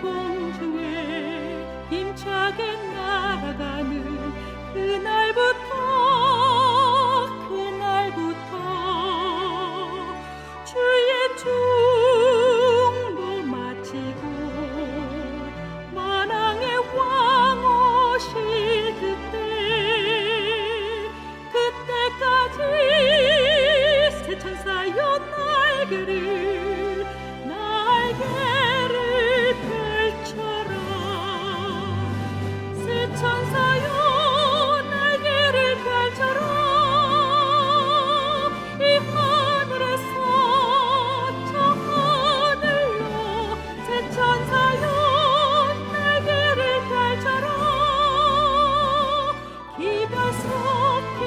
공중에 힘차게 날아가는 그날부터 주의 중보 마치고 만왕의 왕 오실 그때까지 새 천사여 날개를 펼쳐라. 새 천사여 날개를 펼쳐라. 이 하늘에서 저 하늘로 새 천사여 날개를 펼쳐라. 기별 속히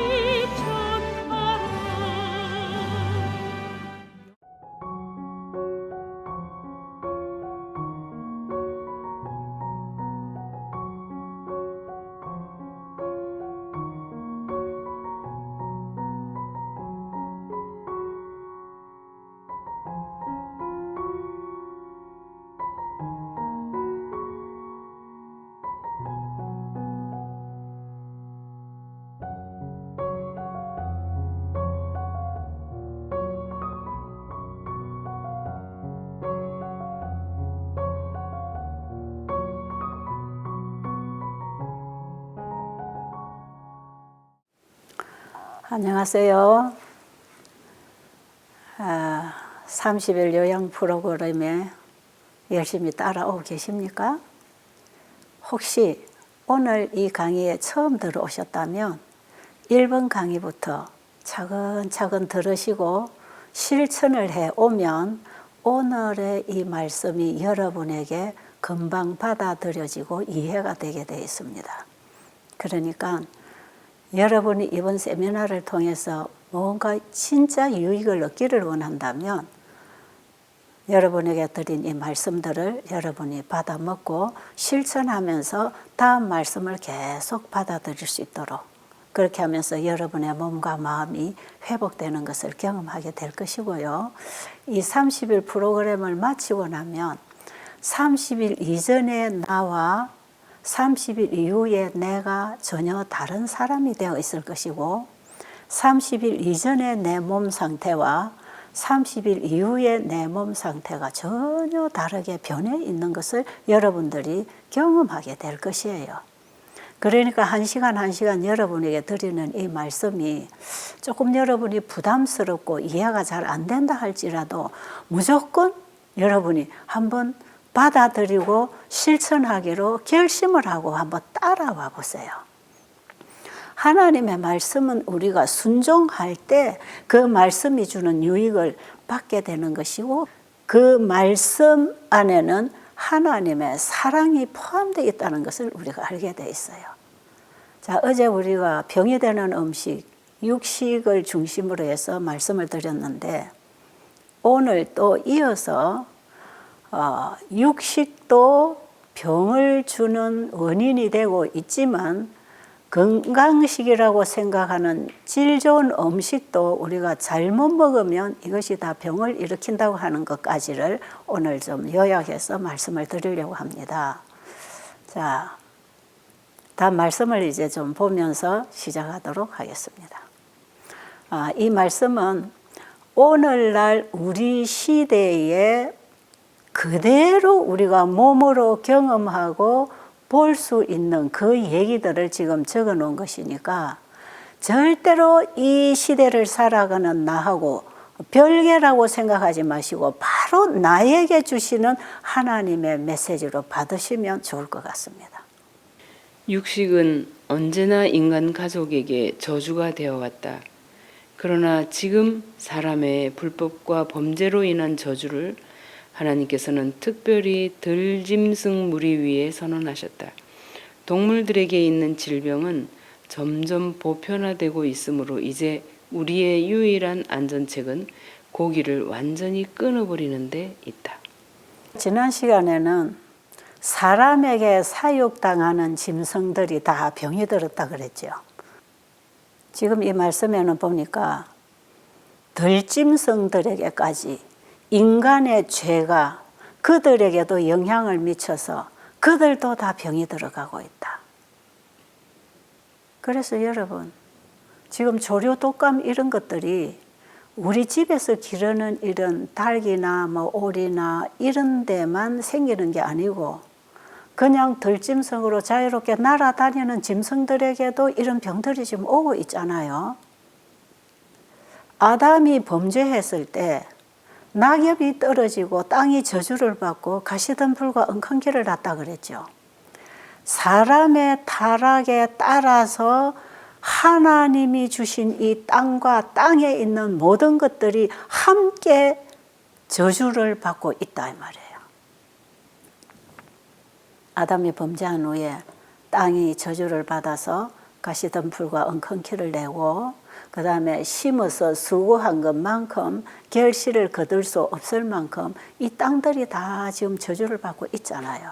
전하라. 안녕하세요. 30일 요양 프로그램에 열심히 따라오고 계십니까? 혹시 오늘 이 강의에 처음 들어오셨다면 1번 강의부터 차근차근 들으시고 실천을 해오면 오늘의 이 말씀이 여러분에게 금방 받아들여지고 이해가 되게 되어 있습니다. 그러니까 여러분이 이번 세미나를 통해서 뭔가 진짜 유익을 얻기를 원한다면 여러분에게 드린 이 말씀들을 여러분이 받아먹고 실천하면서 다음 말씀을 계속 받아들일 수 있도록 그렇게 하면서 여러분의 몸과 마음이 회복되는 것을 경험하게 될 것이고요. 이 30일 프로그램을 마치고 나면 30일 이전에 나와 30일 이후에 내가 전혀 다른 사람이 되어 있을 것이고 30일 이전의 내 몸 상태와 30일 이후의 내 몸 상태가 전혀 다르게 변해 있는 것을 여러분들이 경험하게 될 것이에요. 그러니까 한 시간 여러분에게 드리는 이 말씀이 조금 여러분이 부담스럽고 이해가 잘 안 된다 할지라도 무조건 여러분이 한번 받아들이고 실천하기로 결심을 하고 한번 따라와 보세요. 하나님의 말씀은 우리가 순종할 때 그 말씀이 주는 유익을 받게 되는 것이고 그 말씀 안에는 하나님의 사랑이 포함되어 있다는 것을 우리가 알게 되어 있어요. 자, 어제 우리가 병이 되는 음식, 육식을 중심으로 해서 말씀을 드렸는데 오늘 또 이어서 육식도 병을 주는 원인이 되고 있지만 건강식이라고 생각하는 질 좋은 음식도 우리가 잘못 먹으면 이것이 다 병을 일으킨다고 하는 것까지를 오늘 좀 요약해서 말씀을 드리려고 합니다. 자, 다음 말씀을 이제 좀 보면서 시작하도록 하겠습니다. 이 말씀은 오늘날 우리 시대에 그대로 우리가 몸으로 경험하고 볼 수 있는 그 얘기들을 지금 적어 놓은 것이니까 절대로 이 시대를 살아가는 나하고 별개라고 생각하지 마시고 바로 나에게 주시는 하나님의 메시지로 받으시면 좋을 것 같습니다. 육식은 언제나 인간 가족에게 저주가 되어 왔다. 그러나 지금 사람의 불법과 범죄로 인한 저주를 하나님께서는 특별히 들짐승 무리 위에 선언하셨다. 동물들에게 있는 질병은 점점 보편화되고 있으므로 이제 우리의 유일한 안전책은 고기를 완전히 끊어버리는 데 있다. 지난 시간에는 사람에게 사육당하는 짐승들이 다 병이 들었다 그랬죠. 지금 이 말씀에는 보니까 들짐승들에게까지 인간의 죄가 그들에게도 영향을 미쳐서 그들도 다 병이 들어가고 있다. 그래서 여러분, 지금 조류, 독감 이런 것들이 우리 집에서 기르는 이런 닭이나 뭐 오리나 이런 데만 생기는 게 아니고 그냥 들짐승으로 자유롭게 날아다니는 짐승들에게도 이런 병들이 지금 오고 있잖아요. 아담이 범죄했을 때 낙엽이 떨어지고 땅이 저주를 받고 가시덤불과 엉겅퀴를 났다 그랬죠. 사람의 타락에 따라서 하나님이 주신 이 땅과 땅에 있는 모든 것들이 함께 저주를 받고 있다 이 말이에요. 아담이 범죄한 후에 땅이 저주를 받아서 가시덤불과 엉겅퀴를 내고 그 다음에 심어서 수고한 것만큼 결실을 거둘 수 없을 만큼 이 땅들이 다 지금 저주를 받고 있잖아요.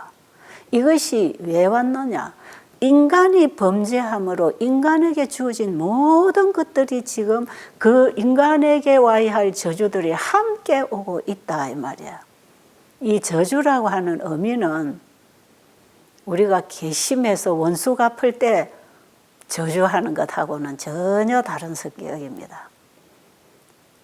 이것이 왜 왔느냐? 인간이 범죄함으로 인간에게 주어진 모든 것들이 지금 그 인간에게 와야 할 저주들이 함께 오고 있다 이 말이야. 이 저주라고 하는 의미는 우리가 괘씸해서 원수 갚을 때 저주하는 것하고는 전혀 다른 성격입니다.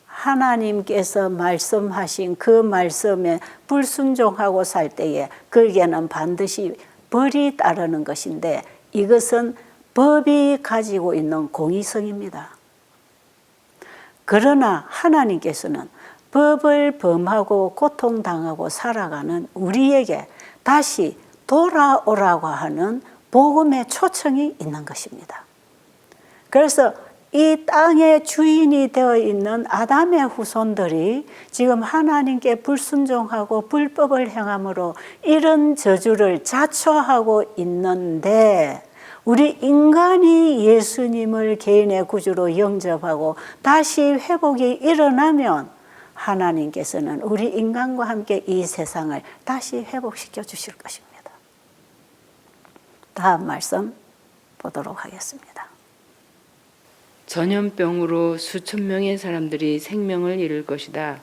하나님께서 말씀하신 그 말씀에 불순종하고 살 때에 거기에는 반드시 벌이 따르는 것인데 이것은 법이 가지고 있는 공의성입니다. 그러나 하나님께서는 법을 범하고 고통당하고 살아가는 우리에게 다시 돌아오라고 하는 복음의 초청이 있는 것입니다. 그래서 이 땅의 주인이 되어 있는 아담의 후손들이 지금 하나님께 불순종하고 불법을 행함으로 이런 저주를 자초하고 있는데 우리 인간이 예수님을 개인의 구주로 영접하고 다시 회복이 일어나면 하나님께서는 우리 인간과 함께 이 세상을 다시 회복시켜 주실 것입니다. 다음 말씀 보도록 하겠습니다. 전염병으로 수천 명의 사람들이 생명을 잃을 것이다.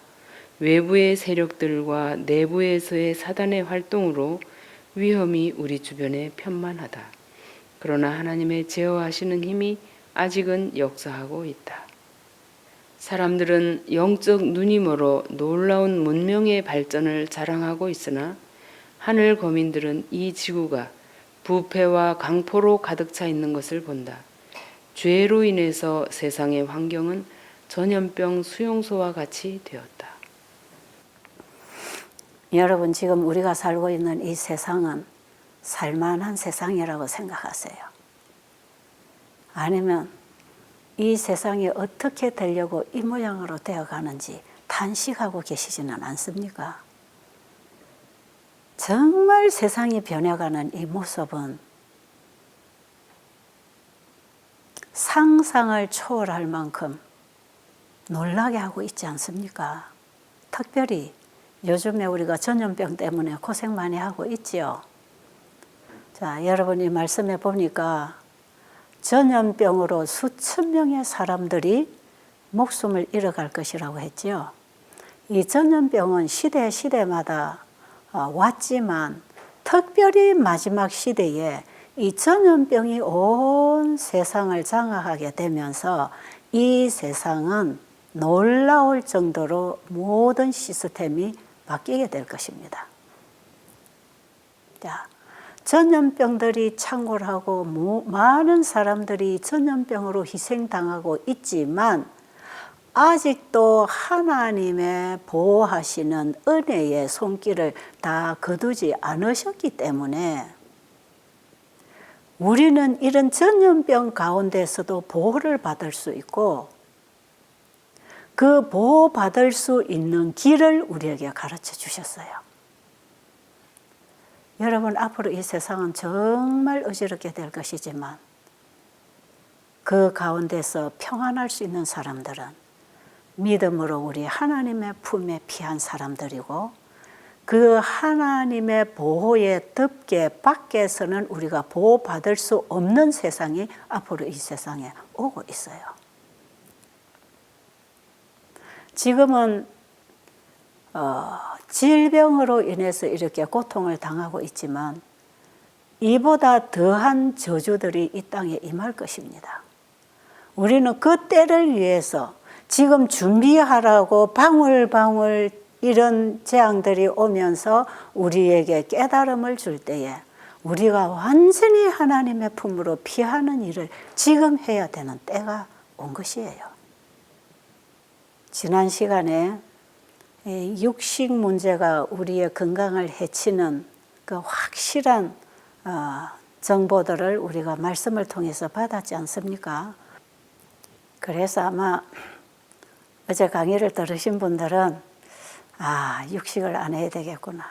외부의 세력들과 내부에서의 사단의 활동으로 위험이 우리 주변에 편만하다. 그러나 하나님의 제어하시는 힘이 아직은 역사하고 있다. 사람들은 영적 눈이 멀어 놀라운 문명의 발전을 자랑하고 있으나 하늘 거민들은 이 지구가 부패와 강포로 가득 차 있는 것을 본다. 죄로 인해서 세상의 환경은 전염병 수용소와 같이 되었다. 여러분, 지금 우리가 살고 있는 이 세상은 살만한 세상이라고 생각하세요? 아니면 이 세상이 어떻게 되려고 이 모양으로 되어가는지 탄식하고 계시지는 않습니까? 정말 세상이 변해가는 이 모습은 상상을 초월할 만큼 놀라게 하고 있지 않습니까? 특별히 요즘에 우리가 전염병 때문에 고생 많이 하고 있지요. 자, 여러분이 말씀해 보니까 전염병으로 수천 명의 사람들이 목숨을 잃어갈 것이라고 했지요. 이 전염병은 시대마다 왔지만 특별히 마지막 시대에 이 전염병이 온 세상을 장악하게 되면서 이 세상은 놀라울 정도로 모든 시스템이 바뀌게 될 것입니다. 자, 전염병들이 창궐하고 많은 사람들이 전염병으로 희생당하고 있지만 아직도 하나님의 보호하시는 은혜의 손길을 다 거두지 않으셨기 때문에 우리는 이런 전염병 가운데서도 보호를 받을 수 있고 그 보호받을 수 있는 길을 우리에게 가르쳐 주셨어요. 여러분, 앞으로 이 세상은 정말 어지럽게 될 것이지만 그 가운데서 평안할 수 있는 사람들은 믿음으로 우리 하나님의 품에 피한 사람들이고 그 하나님의 보호의 덮개 밖에서는 우리가 보호받을 수 없는 세상이 앞으로 이 세상에 오고 있어요. 지금은 질병으로 인해서 이렇게 고통을 당하고 있지만 이보다 더한 저주들이 이 땅에 임할 것입니다. 우리는 그 때를 위해서 지금 준비하라고 방울방울 이런 재앙들이 오면서 우리에게 깨달음을 줄 때에 우리가 완전히 하나님의 품으로 피하는 일을 지금 해야 되는 때가 온 것이에요. 지난 시간에 육식 문제가 우리의 건강을 해치는 그 확실한 정보들을 우리가 말씀을 통해서 받았지 않습니까? 그래서 아마 어제 강의를 들으신 분들은 육식을 안 해야 되겠구나.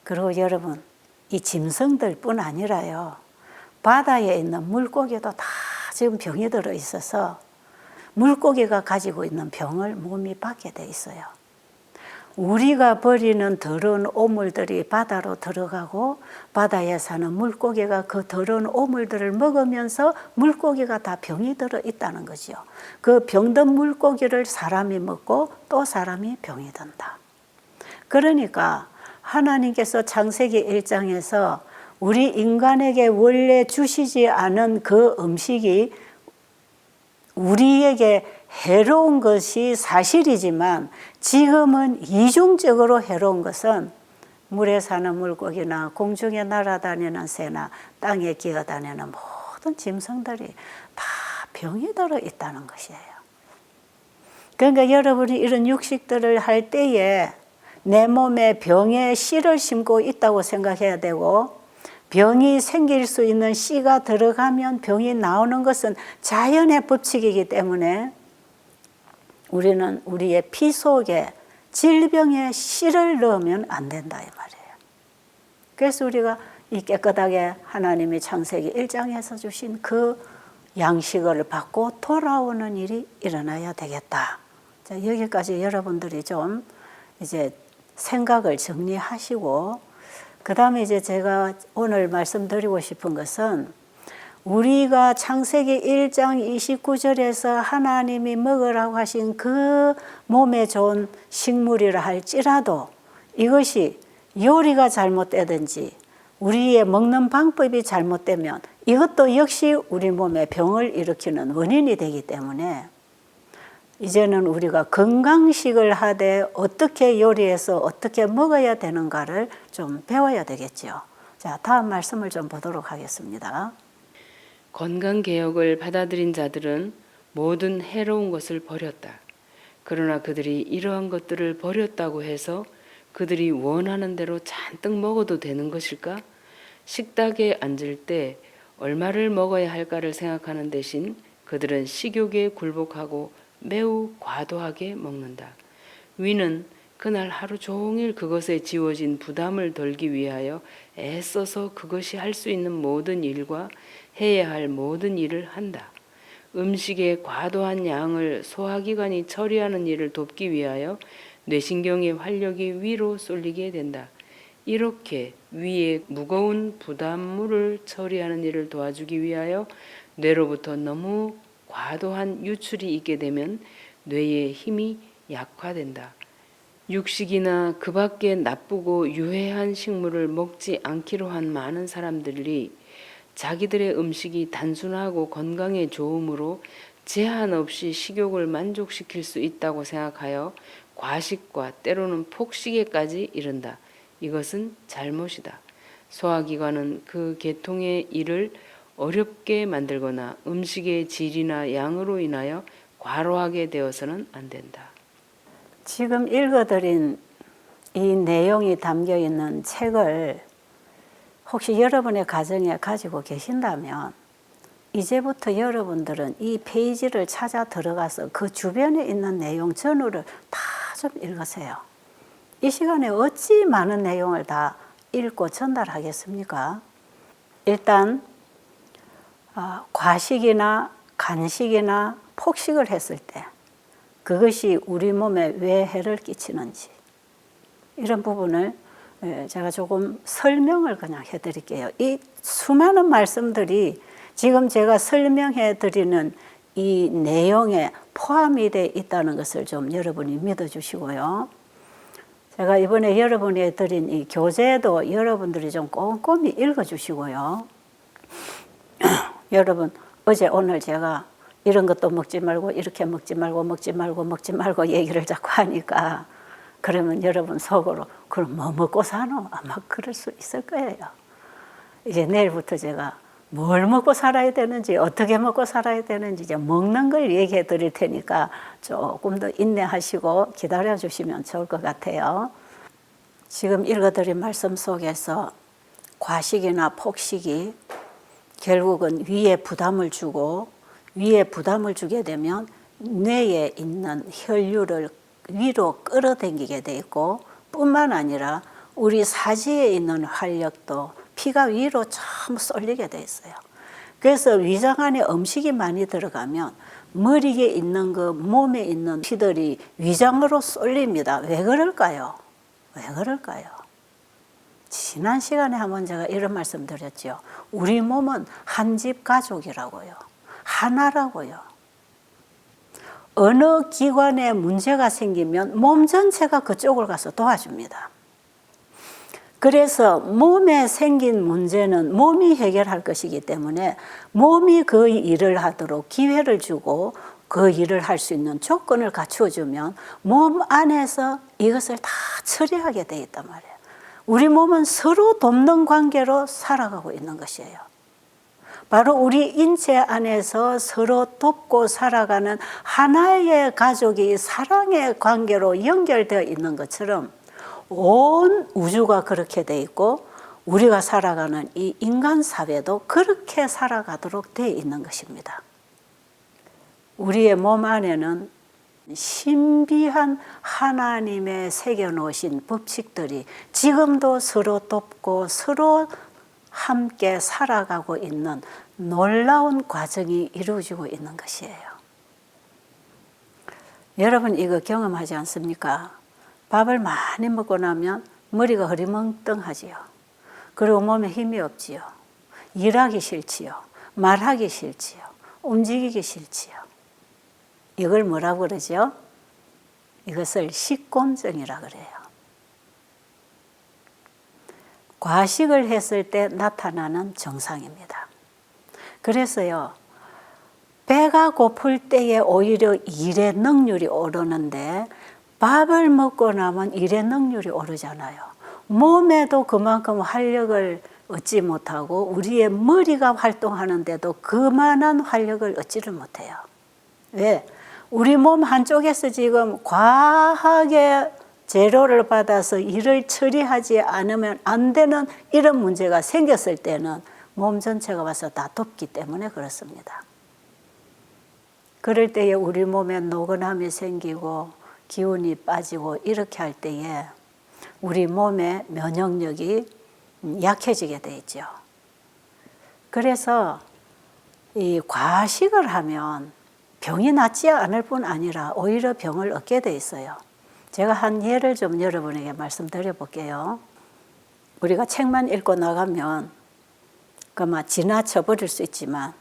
그리고 여러분, 이 짐승들 뿐 아니라요, 바다에 있는 물고기도 다 지금 병이 들어 있어서 물고기가 가지고 있는 병을 몸이 받게 돼 있어요. 우리가 버리는 더러운 오물들이 바다로 들어가고 바다에 사는 물고기가 그 더러운 오물들을 먹으면서 물고기가 다 병이 들어 있다는 거죠. 그 병든 물고기를 사람이 먹고 또 사람이 병이 든다. 그러니까 하나님께서 창세기 1장에서 우리 인간에게 원래 주시지 않은 그 음식이 우리에게 해로운 것이 사실이지만 지금은 이중적으로 해로운 것은 물에 사는 물고기나 공중에 날아다니는 새나 땅에 기어다니는 모든 짐승들이 다 병이 들어 있다는 것이에요. 그러니까 여러분이 이런 육식들을 할 때에 내 몸에 병의 씨를 심고 있다고 생각해야 되고, 병이 생길 수 있는 씨가 들어가면 병이 나오는 것은 자연의 법칙이기 때문에 우리는 우리의 피 속에 질병의 씨를 넣으면 안 된다 이 말이에요. 그래서 우리가 이 깨끗하게 하나님이 창세기 1장에서 주신 그 양식을 받고 돌아오는 일이 일어나야 되겠다. 자, 여기까지 여러분들이 좀 이제 생각을 정리하시고, 그 다음에 이제 제가 오늘 말씀드리고 싶은 것은 우리가 창세기 1장 29절에서 하나님이 먹으라고 하신 그 몸에 좋은 식물이라 할지라도 이것이 요리가 잘못되든지 우리의 먹는 방법이 잘못되면 이것도 역시 우리 몸에 병을 일으키는 원인이 되기 때문에 이제는 우리가 건강식을 하되 어떻게 요리해서 어떻게 먹어야 되는가를 좀 배워야 되겠죠. 자, 다음 말씀을 좀 보도록 하겠습니다. 건강개혁을 받아들인 자들은 모든 해로운 것을 버렸다. 그러나 그들이 이러한 것들을 버렸다고 해서 그들이 원하는 대로 잔뜩 먹어도 되는 것일까? 식탁에 앉을 때 얼마를 먹어야 할까를 생각하는 대신 그들은 식욕에 굴복하고 매우 과도하게 먹는다. 위는 그날 하루 종일 그것에 지워진 부담을 덜기 위하여 애써서 그것이 할 수 있는 모든 일과 해야 할 모든 일을 한다. 음식의 과도한 양을 소화기관이 처리하는 일을 돕기 위하여 뇌신경의 활력이 위로 쏠리게 된다. 이렇게 위에 무거운 부담물을 처리하는 일을 도와주기 위하여 뇌로부터 너무 과도한 유출이 있게 되면 뇌의 힘이 약화된다. 육식이나 그 밖에 나쁘고 유해한 식물을 먹지 않기로 한 많은 사람들이 자기들의 음식이 단순하고 건강에 좋으므로 제한 없이 식욕을 만족시킬 수 있다고 생각하여 과식과 때로는 폭식에까지 이른다. 이것은 잘못이다. 소화기관은 그 계통의 일을 어렵게 만들거나 음식의 질이나 양으로 인하여 과로하게 되어서는 안 된다. 지금 읽어드린 이 내용이 담겨있는 책을 혹시 여러분의 가정에 가지고 계신다면 이제부터 여러분들은 이 페이지를 찾아 들어가서 그 주변에 있는 내용 전후를 다 좀 읽으세요. 이 시간에 어찌 많은 내용을 다 읽고 전달하겠습니까? 일단 과식이나 간식이나 폭식을 했을 때 그것이 우리 몸에 왜 해를 끼치는지 이런 부분을 제가 조금 설명을 그냥 해드릴게요. 이 수많은 말씀들이 지금 제가 설명해 드리는 이 내용에 포함이 되어 있다는 것을 좀 여러분이 믿어주시고요. 제가 이번에 여러분에 드린 이 교재도 여러분들이 좀 꼼꼼히 읽어주시고요. 여러분, 어제 오늘 제가 이런 것도 먹지 말고 이렇게 먹지 말고 얘기를 자꾸 하니까 그러면 여러분 속으로 그럼 뭐 먹고 사노? 아마 그럴 수 있을 거예요. 이제 내일부터 제가 뭘 먹고 살아야 되는지 어떻게 먹고 살아야 되는지 이제 먹는 걸 얘기해 드릴 테니까 조금 더 인내하시고 기다려 주시면 좋을 것 같아요. 지금 읽어드린 말씀 속에서 과식이나 폭식이 결국은 위에 부담을 주고 위에 부담을 주게 되면 뇌에 있는 혈류를 위로 끌어당기게 돼 있고 뿐만 아니라 우리 사지에 있는 활력도 피가 위로 전부 쏠리게 돼 있어요. 그래서 위장 안에 음식이 많이 들어가면 머리에 있는 그 몸에 있는 피들이 위장으로 쏠립니다. 왜 그럴까요? 왜 그럴까요? 지난 시간에 한번 제가 이런 말씀 드렸죠. 우리 몸은 한 집 가족이라고요. 하나라고요. 어느 기관에 문제가 생기면 몸 전체가 그쪽을 가서 도와줍니다. 그래서 몸에 생긴 문제는 몸이 해결할 것이기 때문에 몸이 그 일을 하도록 기회를 주고 그 일을 할 수 있는 조건을 갖추어주면 몸 안에서 이것을 다 처리하게 돼 있단 말이에요. 우리 몸은 서로 돕는 관계로 살아가고 있는 것이에요. 바로 우리 인체 안에서 서로 돕고 살아가는 하나의 가족이 사랑의 관계로 연결되어 있는 것처럼 온 우주가 그렇게 돼 있고 우리가 살아가는 이 인간 사회도 그렇게 살아가도록 되어 있는 것입니다. 우리의 몸 안에는 신비한 하나님의 새겨놓으신 법칙들이 지금도 서로 돕고 서로 함께 살아가고 있는 놀라운 과정이 이루어지고 있는 것이에요. 여러분 이거 경험하지 않습니까? 밥을 많이 먹고 나면 머리가 흐리멍텅하지요. 그리고 몸에 힘이 없지요. 일하기 싫지요. 말하기 싫지요. 움직이기 싫지요. 이걸 뭐라고 그러죠? 이것을 식곤증이라 그래요. 과식을 했을 때 나타나는 증상입니다. 그래서요, 배가 고플 때에 오히려 일의 능률이 오르는데 밥을 먹고 나면 일의 능률이 오르잖아요. 몸에도 그만큼 활력을 얻지 못하고 우리의 머리가 활동하는데도 그만한 활력을 얻지를 못해요. 왜? 우리 몸 한쪽에서 지금 과하게 재료를 받아서 일을 처리하지 않으면 안 되는 이런 문제가 생겼을 때는 몸 전체가 와서 다 덮기 때문에 그렇습니다. 그럴 때에 우리 몸에 노곤함이 생기고 기운이 빠지고 이렇게 할 때에 우리 몸의 면역력이 약해지게 돼 있죠. 그래서 이 과식을 하면 병이 낫지 않을 뿐 아니라 오히려 병을 얻게 돼 있어요. 제가 한 예를 좀 여러분에게 말씀드려 볼게요. 우리가 책만 읽고 나가면 그만 지나쳐 버릴 수 있지만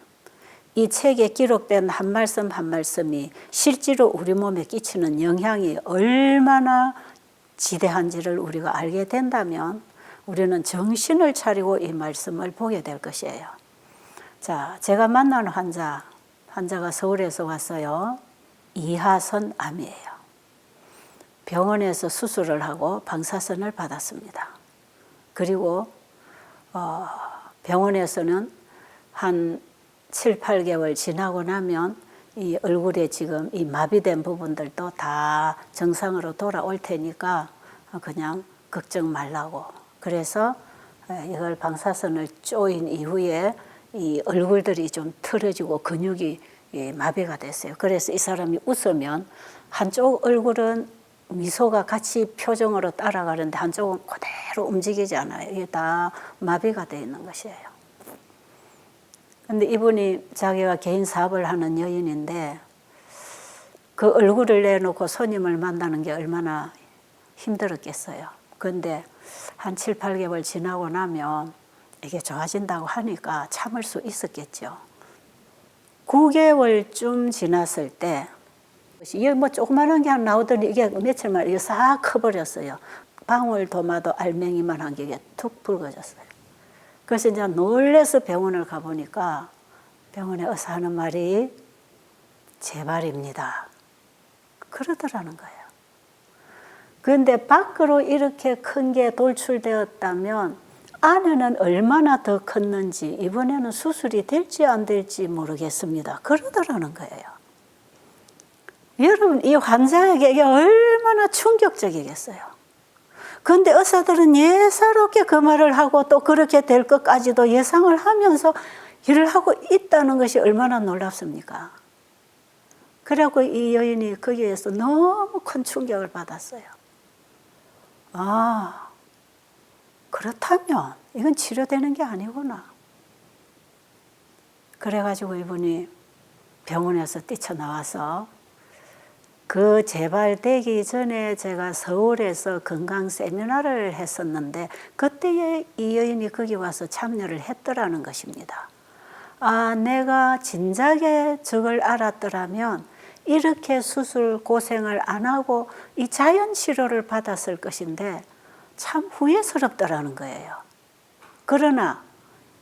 이 책에 기록된 한 말씀 한 말씀이 실제로 우리 몸에 끼치는 영향이 얼마나 지대한지를 우리가 알게 된다면 우리는 정신을 차리고 이 말씀을 보게 될 것이에요. 자, 제가 만난 환자가 서울에서 왔어요. 이하선 암이에요. 병원에서 수술을 하고 방사선을 받았습니다. 그리고 병원에서는 한 7, 8개월 지나고 나면 이 얼굴에 지금 이 마비된 부분들도 다 정상으로 돌아올 테니까 그냥 걱정 말라고. 그래서 이걸 방사선을 쪼인 이후에 이 얼굴들이 좀 틀어지고 근육이 마비가 됐어요. 그래서 이 사람이 웃으면 한쪽 얼굴은 미소가 같이 표정으로 따라가는데 한쪽은 그대로 움직이지 않아요. 이게 다 마비가 되어 있는 것이에요. 근데 이분이 자기가 개인 사업을 하는 여인인데 그 얼굴을 내놓고 손님을 만나는 게 얼마나 힘들었겠어요. 그런데 한 7, 8개월 지나고 나면 이게 좋아진다고 하니까 참을 수 있었겠죠. 9개월쯤 지났을 때 이게 뭐 조그마한 게 하나 나오더니 이게 며칠 만에 이게 싹 커버렸어요. 방울토마토 알맹이만 한 개 툭 붉어졌어요. 그래서 이제 놀래서 병원을 가보니까 병원에 의사 하는 말이 재발입니다. 그러더라는 거예요. 그런데 밖으로 이렇게 큰 게 돌출되었다면 안에는 얼마나 더 컸는지 이번에는 수술이 될지 안 될지 모르겠습니다. 그러더라는 거예요. 여러분, 이 환자에게 이게 얼마나 충격적이겠어요. 그런데 의사들은 예사롭게 그 말을 하고 또 그렇게 될 것까지도 예상을 하면서 일을 하고 있다는 것이 얼마나 놀랍습니까? 그래갖고 이 여인이 거기에서 너무 큰 충격을 받았어요. 아, 그렇다면 이건 치료되는 게 아니구나. 그래가지고 이분이 병원에서 뛰쳐나와서 그 재발되기 전에 제가 서울에서 건강 세미나를 했었는데 그때에 이 여인이 거기 와서 참여를 했더라는 것입니다. 아, 내가 진작에 저걸 알았더라면 이렇게 수술 고생을 안 하고 이 자연 치료를 받았을 것인데 참 후회스럽더라는 거예요. 그러나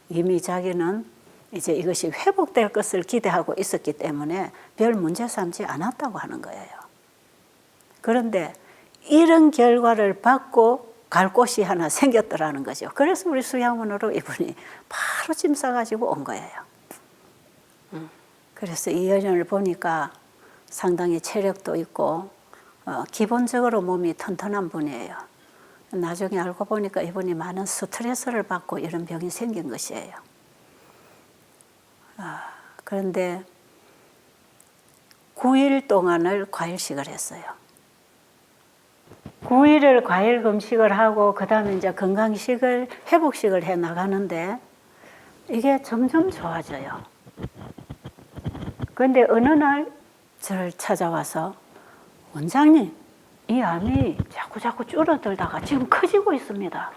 이미 자기는 이제 이것이 회복될 것을 기대하고 있었기 때문에 별 문제 삼지 않았다고 하는 거예요. 그런데 이런 결과를 받고 갈 곳이 하나 생겼더라는 거죠. 그래서 우리 수양원으로 이분이 바로 짐 싸가지고 온 거예요. 그래서 이 여인을 보니까 상당히 체력도 있고 기본적으로 몸이 튼튼한 분이에요. 나중에 알고 보니까 이분이 많은 스트레스를 받고 이런 병이 생긴 것이에요. 그런데 9일 동안을 과일식을 했어요. 9일을 과일 금식을 하고 그 다음에 이제 건강식을 회복식을 해 나가는데 이게 점점 좋아져요. 그런데 어느 날 저를 찾아와서 원장님, 이 암이 자꾸 줄어들다가 지금 커지고 있습니다.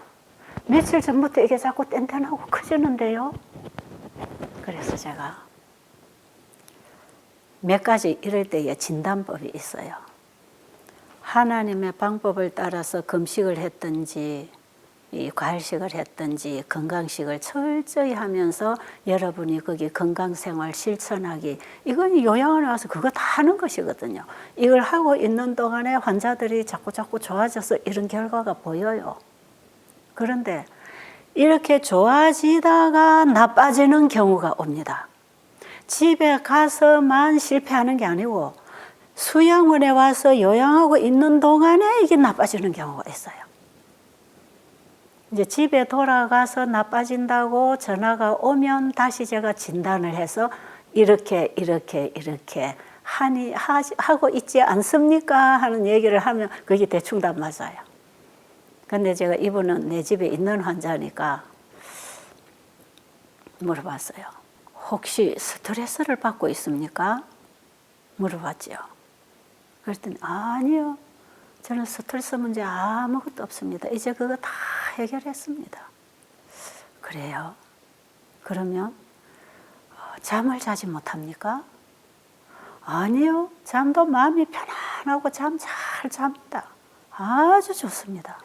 며칠 전부터 이게 자꾸 뗀뗀하고 커지는데요. 그래서 제가 몇 가지 이럴 때의 진단법이 있어요. 하나님의 방법을 따라서 금식을 했든지 이 과일식을 했든지 건강식을 철저히 하면서 여러분이 거기 건강생활 실천하기, 이건 요양원에 와서 그거 다 하는 것이거든요. 이걸 하고 있는 동안에 환자들이 자꾸 좋아져서 이런 결과가 보여요. 그런데 이렇게 좋아지다가 나빠지는 경우가 옵니다. 집에 가서만 실패하는 게 아니고 수양원에 와서 요양하고 있는 동안에 이게 나빠지는 경우가 있어요. 이제 집에 돌아가서 나빠진다고 전화가 오면 다시 제가 진단을 해서 이렇게 하고 있지 않습니까? 하는 얘기를 하면 그게 대충 다 맞아요. 근데 제가 이분은 내 집에 있는 환자니까 물어봤어요. 혹시 스트레스를 받고 있습니까? 물어봤죠. 그랬더니 아니요. 저는 스트레스 문제 아무것도 없습니다. 이제 그거 다 해결했습니다. 그래요? 그러면 잠을 자지 못합니까? 아니요. 잠도 마음이 편안하고 잠 잘 잡니다. 아주 좋습니다.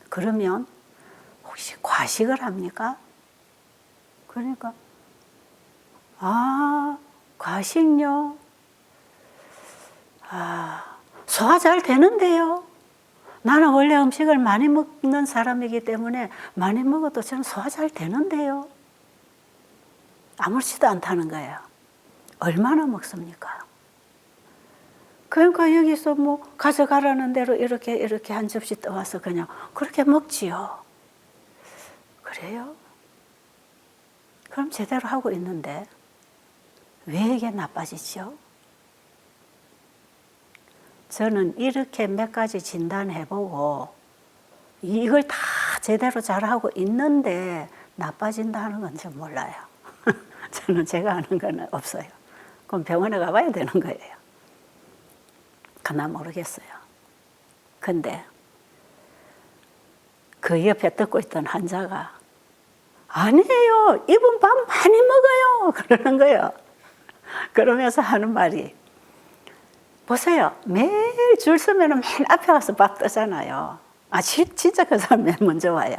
그러면 혹시 과식을 합니까? 그러니까 과식요? 소화 잘 되는데요. 나는 원래 음식을 많이 먹는 사람이기 때문에 많이 먹어도 저는 소화 잘 되는데요. 아무렇지도 않다는 거예요. 얼마나 먹습니까? 그러니까 여기서 뭐 가져가라는 대로 이렇게 한 접시 떠와서 그냥 그렇게 먹지요. 그래요? 그럼 제대로 하고 있는데 왜 이게 나빠지죠? 저는 이렇게 몇 가지 진단해보고 이걸 다 제대로 잘하고 있는데 나빠진다는 건 좀 몰라요. 저는 제가 아는 건 없어요. 그럼 병원에 가봐야 되는 거예요. 그나 모르겠어요. 근데 그 옆에 듣고 있던 환자가 아니에요. 이분 밥 많이 먹어요. 그러는 거예요. 그러면서 하는 말이 보세요. 매일 줄 서면 맨 앞에 가서 밥 뜨잖아요. 진짜 그 사람 맨 먼저 와요.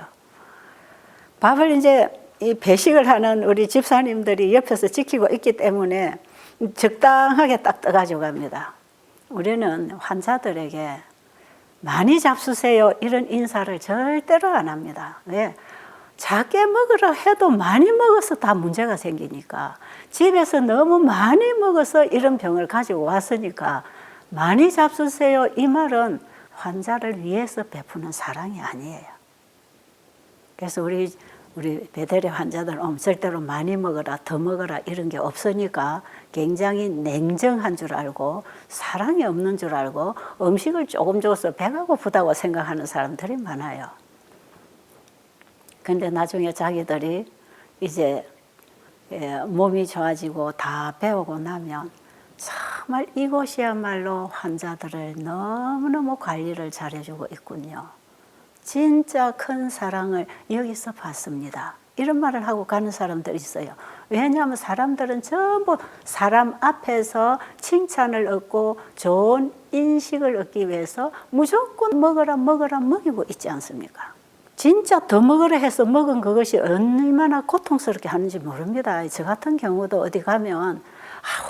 밥을 이제 이 배식을 하는 우리 집사님들이 옆에서 지키고 있기 때문에 적당하게 딱 떠가지고 갑니다. 우리는 환자들에게 많이 잡수세요 이런 인사를 절대로 안 합니다. 왜? 작게 먹으라 해도 많이 먹어서 다 문제가 생기니까, 집에서 너무 많이 먹어서 이런 병을 가지고 왔으니까 많이 잡수세요 이 말은 환자를 위해서 베푸는 사랑이 아니에요. 그래서 우리 배달의 환자들은 절대로 많이 먹어라 더 먹어라 이런 게 없으니까 굉장히 냉정한 줄 알고 사랑이 없는 줄 알고 음식을 조금 줘서 배가 고프다고 생각하는 사람들이 많아요. 근데 나중에 자기들이 이제 몸이 좋아지고 다 배우고 나면 정말 이곳이야말로 환자들을 너무너무 관리를 잘해주고 있군요. 진짜 큰 사랑을 여기서 받습니다. 이런 말을 하고 가는 사람들이 있어요. 왜냐하면 사람들은 전부 사람 앞에서 칭찬을 얻고 좋은 인식을 얻기 위해서 무조건 먹어라 먹이고 있지 않습니까? 진짜 더 먹으라 해서 먹은 그것이 얼마나 고통스럽게 하는지 모릅니다. 저 같은 경우도 어디 가면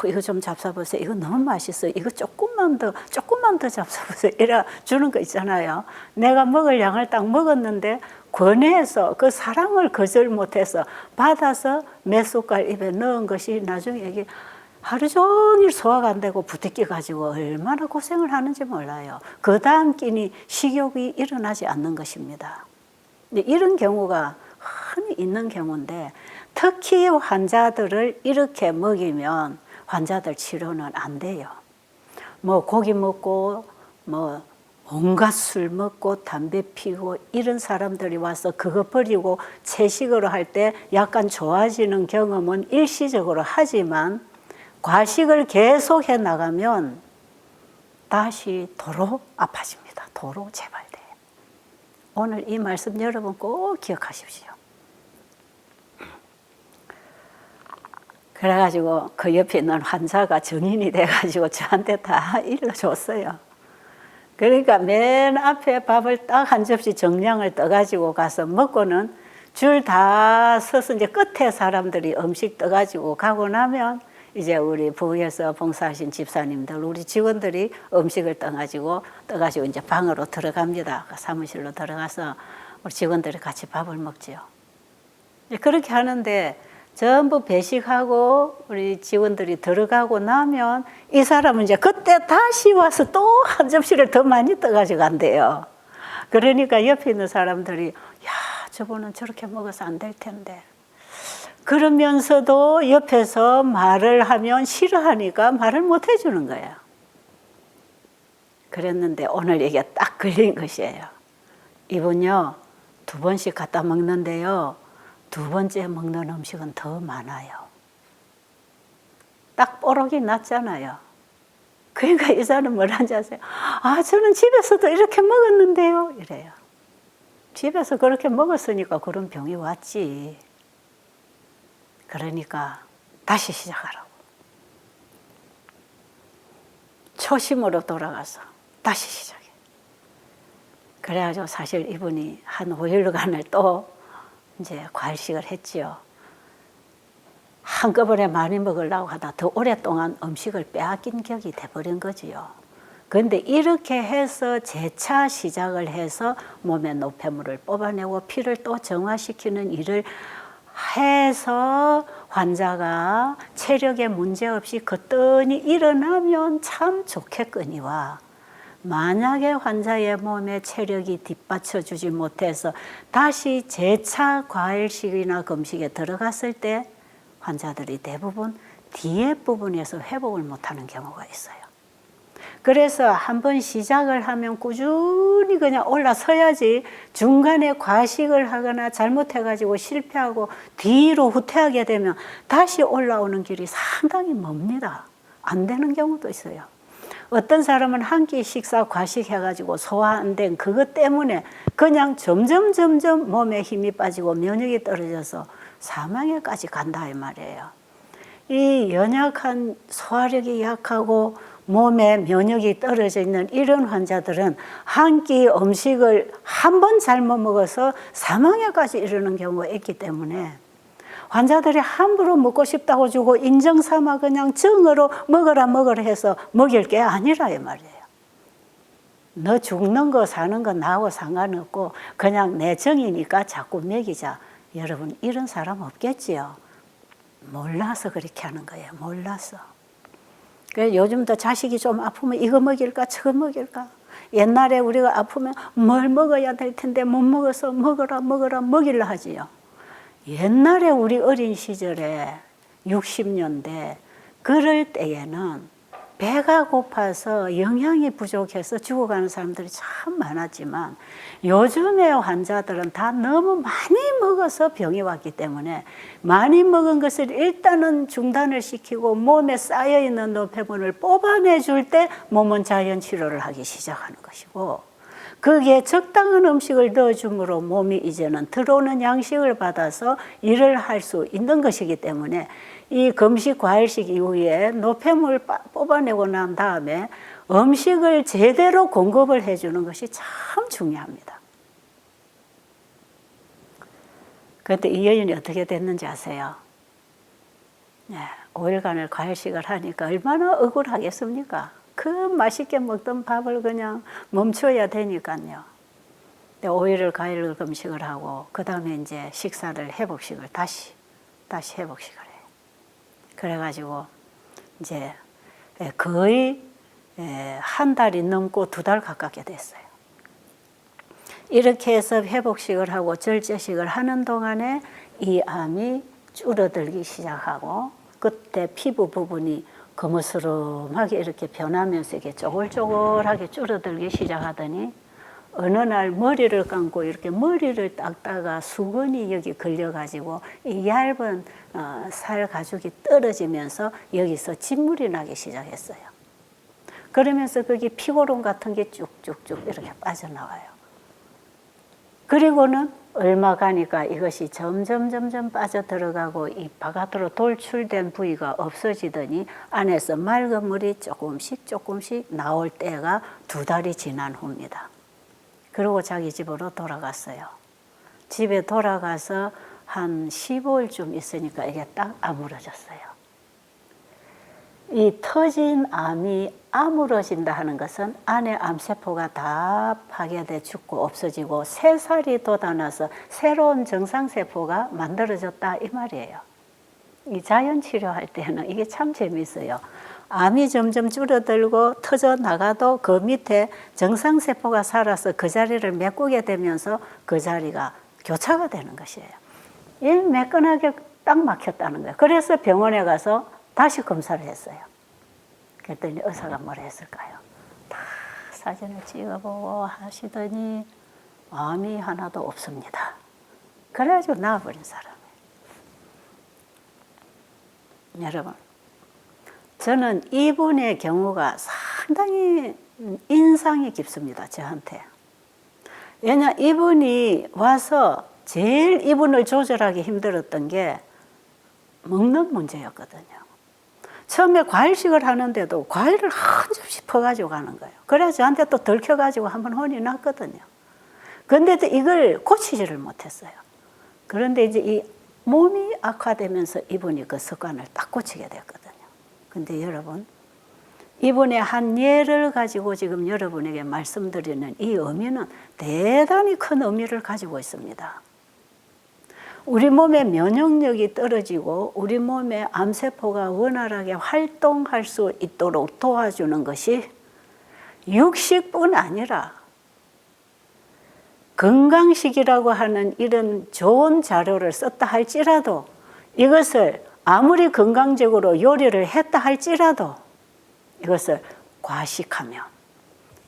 이거 좀 잡숴보세요. 이거 너무 맛있어요. 이거 조금만 더 잡숴보세요. 이래 주는 거 있잖아요. 내가 먹을 양을 딱 먹었는데 권해서 그 사랑을 거절 못해서 받아서 몇 숟갈 입에 넣은 것이 나중에 이게 하루 종일 소화가 안 되고 부대끼 가지고 얼마나 고생을 하는지 몰라요. 그 다음 끼니 식욕이 일어나지 않는 것입니다. 이런 경우가 흔히 있는 경우인데 특히 환자들을 이렇게 먹이면 환자들 치료는 안 돼요. 뭐 고기 먹고 뭐 온갖 술 먹고 담배 피우고 이런 사람들이 와서 그거 버리고 채식으로 할 때 약간 좋아지는 경험은 일시적으로 하지만 과식을 계속 해 나가면 다시 도로 아파집니다. 도로 재발돼요. 오늘 이 말씀 여러분 꼭 기억하십시오. 그래가지고 그 옆에 있는 환자가 증인이 돼가지고 저한테 다 일러줬어요. 그러니까 맨 앞에 밥을 딱 한 접시 정량을 떠가지고 가서 먹고는 줄 다 서서 이제 끝에 사람들이 음식 떠가지고 가고 나면 이제 우리 부에서 봉사하신 집사님들, 우리 직원들이 음식을 떠가지고 이제 방으로 들어갑니다. 사무실로 들어가서 우리 직원들이 같이 밥을 먹지요. 그렇게 하는데 전부 배식하고 우리 직원들이 들어가고 나면 이 사람은 이제 그때 다시 와서 또 한 접시를 더 많이 떠가지고 간대요. 그러니까 옆에 있는 사람들이 야, 저분은 저렇게 먹어서 안 될 텐데. 그러면서도 옆에서 말을 하면 싫어하니까 말을 못 해주는 거예요. 그랬는데 오늘 이게 딱 걸린 것이에요. 이분요, 2번씩 갖다 먹는데요. 2번째 먹는 음식은 더 많아요. 딱 뽀록이 났잖아요. 그러니까 이 사람은 뭐라는지 아세요? 저는 집에서도 이렇게 먹었는데요. 이래요. 집에서 그렇게 먹었으니까 그런 병이 왔지. 그러니까 다시 시작하라고. 초심으로 돌아가서 다시 시작해. 그래가지고 사실 이분이 한 5일간을 또 이제 과일식을 했지요. 한꺼번에 많이 먹으려고 하다 더 오랫동안 음식을 빼앗긴 격이 돼버린 거지요. 그런데 이렇게 해서 재차 시작을 해서 몸의 노폐물을 뽑아내고 피를 또 정화시키는 일을 해서 환자가 체력에 문제없이 거뜬히 일어나면 참 좋겠거니와 만약에 환자의 몸에 체력이 뒷받쳐주지 못해서 다시 재차 과일식이나 금식에 들어갔을 때 환자들이 대부분 뒤에 부분에서 회복을 못하는 경우가 있어요. 그래서 한번 시작을 하면 꾸준히 그냥 올라서야지 중간에 과식을 하거나 잘못해가지고 실패하고 뒤로 후퇴하게 되면 다시 올라오는 길이 상당히 멉니다. 안 되는 경우도 있어요. 어떤 사람은 한 끼 식사 과식해가지고 소화 안 된 그것 때문에 그냥 점점 몸에 힘이 빠지고 면역이 떨어져서 사망에까지 간다 이 말이에요. 이 연약한 소화력이 약하고 몸에 면역이 떨어져 있는 이런 환자들은 한 끼 음식을 한 번 잘못 먹어서 사망에까지 이르는 경우가 있기 때문에 환자들이 함부로 먹고 싶다고 주고 인정 삼아 그냥 정으로 먹어라 해서 먹일 게 아니라 이 말이에요. 너 죽는 거 사는 거 나하고 상관없고 그냥 내 정이니까 자꾸 먹이자. 여러분 이런 사람 없겠지요. 몰라서 그렇게 하는 거예요. 몰라서. 그래서 요즘도 자식이 좀 아프면 이거 먹일까 저거 먹일까. 옛날에 우리가 아프면 뭘 먹어야 될 텐데 못 먹어서 먹으라 먹이려 하지요. 옛날에 우리 어린 시절에 60년대 그럴 때에는 배가 고파서 영양이 부족해서 죽어가는 사람들이 참 많았지만 요즘의 환자들은 다 너무 많이 먹어서 병이 왔기 때문에 많이 먹은 것을 일단은 중단을 시키고 몸에 쌓여있는 노폐물을 뽑아내줄 때 몸은 자연치료를 하기 시작하는 것이고 거기에 적당한 음식을 넣어줌으로 몸이 이제는 들어오는 양식을 받아서 일을 할 수 있는 것이기 때문에 이 금식 과일식 이후에 노폐물 뽑아내고 난 다음에 음식을 제대로 공급을 해주는 것이 참 중요합니다. 그런데 이 여인이 어떻게 됐는지 아세요? 5일간을 과일식을 하니까 얼마나 억울하겠습니까? 그 맛있게 먹던 밥을 그냥 멈춰야 되니까요. 5일을 과일 금식을 하고 그 다음에 이제 식사를 회복식을 다시 회복식을 해요. 그래가지고 이제 거의 한 달이 넘고 2달 가깝게 됐어요. 이렇게 해서 회복식을 하고 절제식을 하는 동안에 이 암이 줄어들기 시작하고 그때 피부 부분이 거무스름하게 이렇게 변하면서 이렇게 쪼글쪼글하게 줄어들기 시작하더니 어느 날 머리를 감고 이렇게 머리를 닦다가 수건이 여기 걸려가지고 이 얇은 살 가죽이 떨어지면서 여기서 진물이 나기 시작했어요. 그러면서 거기 피고름 같은 게 쭉쭉쭉 이렇게 빠져나와요. 그리고는 얼마 가니까 이것이 점점 빠져들어가고 이 바깥으로 돌출된 부위가 없어지더니 안에서 맑은 물이 조금씩 나올 때가 2달이 지난 후입니다. 그리고 자기 집으로 돌아갔어요. 집에 돌아가서 한 15일쯤 있으니까 이게 딱 아물어졌어요. 이 터진 암이 아물어진다 하는 것은 안에 암세포가 다 파괴돼 죽고 없어지고 새살이 돋아나서 새로운 정상세포가 만들어졌다 이 말이에요. 이 자연치료할 때는 이게 참 재미있어요. 암이 점점 줄어들고 터져 나가도 그 밑에 정상세포가 살아서 그 자리를 메꾸게 되면서 그 자리가 교차가 되는 것이에요. 매끈하게 딱 막혔다는 거예요. 그래서 병원에 가서 다시 검사를 했어요. 그랬더니 의사가 뭐라 했을까요? 다 사진을 찍어보고 하시더니 암이 하나도 없습니다. 그래가지고 나와버린 사람이에요. 여러분, 저는 이분의 경우가 상당히 인상이 깊습니다. 저한테. 왜냐 이분이 와서 제일 이분을 조절하기 힘들었던 게 먹는 문제였거든요. 처음에 과일식을 하는데도 과일을 한 접시 퍼가지고 가는 거예요. 그래서 저한테 또 들켜가지고 한번 혼이 났거든요. 그런데도 이걸 고치지를 못했어요. 그런데 이제 이 몸이 악화되면서 이분이 그 습관을 딱 고치게 됐거든요. 근데 여러분, 이분의 한 예를 가지고 지금 여러분에게 말씀드리는 이 의미는 대단히 큰 의미를 가지고 있습니다. 우리 몸의 면역력이 떨어지고 우리 몸의 암세포가 원활하게 활동할 수 있도록 도와주는 것이 육식뿐 아니라 건강식이라고 하는 이런 좋은 자료를 썼다 할지라도 이것을 아무리 건강적으로 요리를 했다 할지라도 이것을 과식하면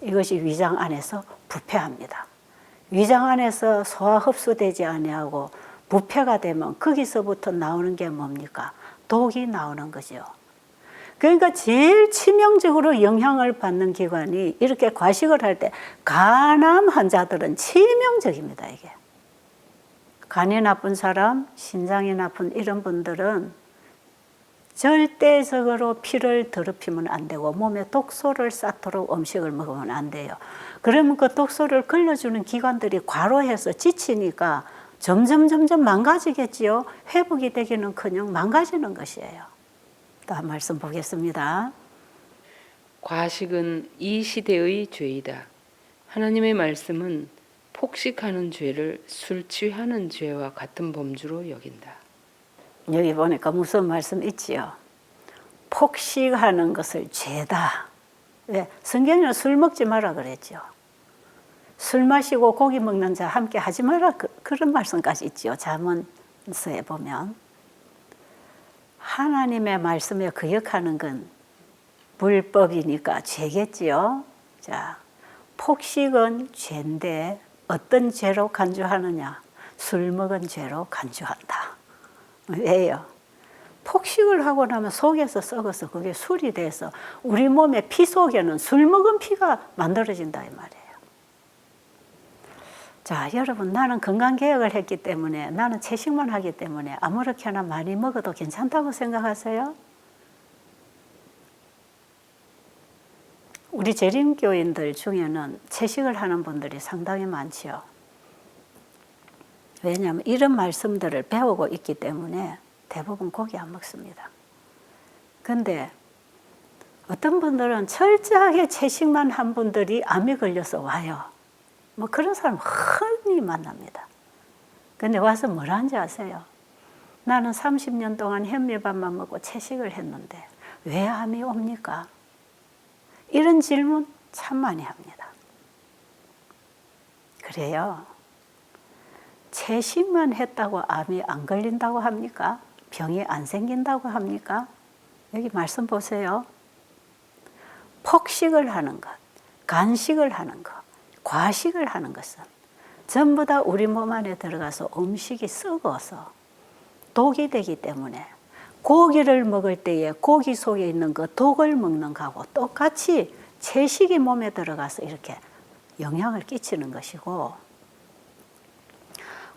이것이 위장 안에서 부패합니다. 위장 안에서 소화 흡수되지 아니하고 부패가 되면 거기서부터 나오는 게 뭡니까? 독이 나오는 거죠. 그러니까 제일 치명적으로 영향을 받는 기관이 이렇게 과식을 할 때 간암 환자들은 치명적입니다. 이게 간이 나쁜 사람, 신장이 나쁜 이런 분들은 절대적으로 피를 더럽히면 안 되고 몸에 독소를 쌓도록 음식을 먹으면 안 돼요. 그러면 그 독소를 걸러주는 기관들이 과로해서 지치니까 점점 망가지겠지요. 회복이 되기는커녕 망가지는 것이에요. 다음 말씀 보겠습니다. 과식은 이 시대의 죄이다. 하나님의 말씀은 폭식하는 죄를 술 취하는 죄와 같은 범주로 여긴다. 여기 보니까 무슨 말씀 있지요? 폭식하는 것을 죄다. 왜? 성경에는 술 먹지 마라 그랬죠. 술 마시고 고기 먹는 자 함께 하지 마라 그런 말씀까지 있지요. 잠언서에 보면 하나님의 말씀에 거역하는 건 불법이니까 죄겠지요. 자, 폭식은 죄인데 어떤 죄로 간주하느냐? 술 먹은 죄로 간주한다. 왜요? 폭식을 하고 나면 속에서 썩어서 그게 술이 돼서 우리 몸의 피 속에는 술 먹은 피가 만들어진다 이 말이에요. 자, 여러분 나는 건강개혁을 했기 때문에 나는 채식만 하기 때문에 아무렇게나 많이 먹어도 괜찮다고 생각하세요? 우리 재림교인들 중에는 채식을 하는 분들이 상당히 많지요. 왜냐하면 이런 말씀들을 배우고 있기 때문에 대부분 고기 안 먹습니다. 근데 어떤 분들은 철저하게 채식만 한 분들이 암이 걸려서 와요. 뭐 그런 사람 흔히 만납니다. 근데 와서 뭘 하는지 아세요? 나는 30년 동안 현미밥만 먹고 채식을 했는데 왜 암이 옵니까? 이런 질문 참 많이 합니다. 그래요. 채식만 했다고 암이 안 걸린다고 합니까? 병이 안 생긴다고 합니까? 여기 말씀 보세요. 폭식을 하는 것, 간식을 하는 것, 과식을 하는 것은 전부 다 우리 몸 안에 들어가서 음식이 썩어서 독이 되기 때문에 고기를 먹을 때에 고기 속에 있는 그 독을 먹는 거하고 똑같이 채식이 몸에 들어가서 이렇게 영향을 끼치는 것이고,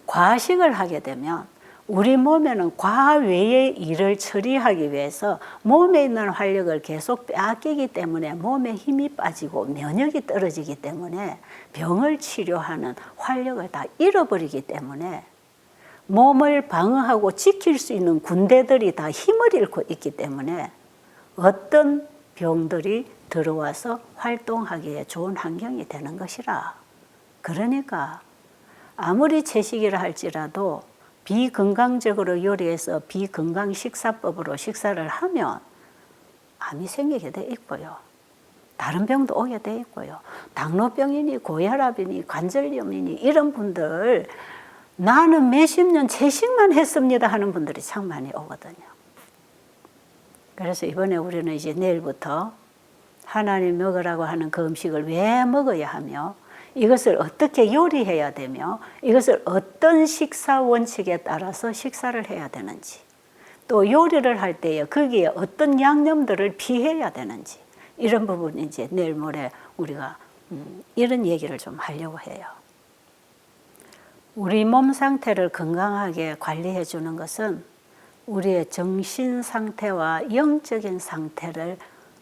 과식을 하게 되면 우리 몸에는 과외의 일을 처리하기 위해서 몸에 있는 활력을 계속 빼앗기기 때문에 몸에 힘이 빠지고 면역이 떨어지기 때문에 병을 치료하는 활력을 다 잃어버리기 때문에 몸을 방어하고 지킬 수 있는 군대들이 다 힘을 잃고 있기 때문에 어떤 병들이 들어와서 활동하기에 좋은 환경이 되는 것이라. 그러니까 아무리 채식이라 할지라도 비건강적으로 요리해서 비건강 식사법으로 식사를 하면 암이 생기게 돼 있고요. 다른 병도 오게 돼 있고요. 당뇨병이니 고혈압이니 관절염이니 이런 분들 나는 몇십 년 채식만 했습니다 하는 분들이 참 많이 오거든요. 그래서 이번에 우리는 이제 내일부터 하나님 먹으라고 하는 그 음식을 왜 먹어야 하며 이것을 어떻게 요리해야 되며 이것을 어떤 식사 원칙에 따라서 식사를 해야 되는지, 또 요리를 할 때에 거기에 어떤 양념들을 피해야 되는지, 이런 부분이 이제 내일 모레 우리가 이런 얘기를 좀 하려고 해요. 우리 몸 상태를 건강하게 관리해 주는 것은 우리의 정신 상태와 영적인 상태를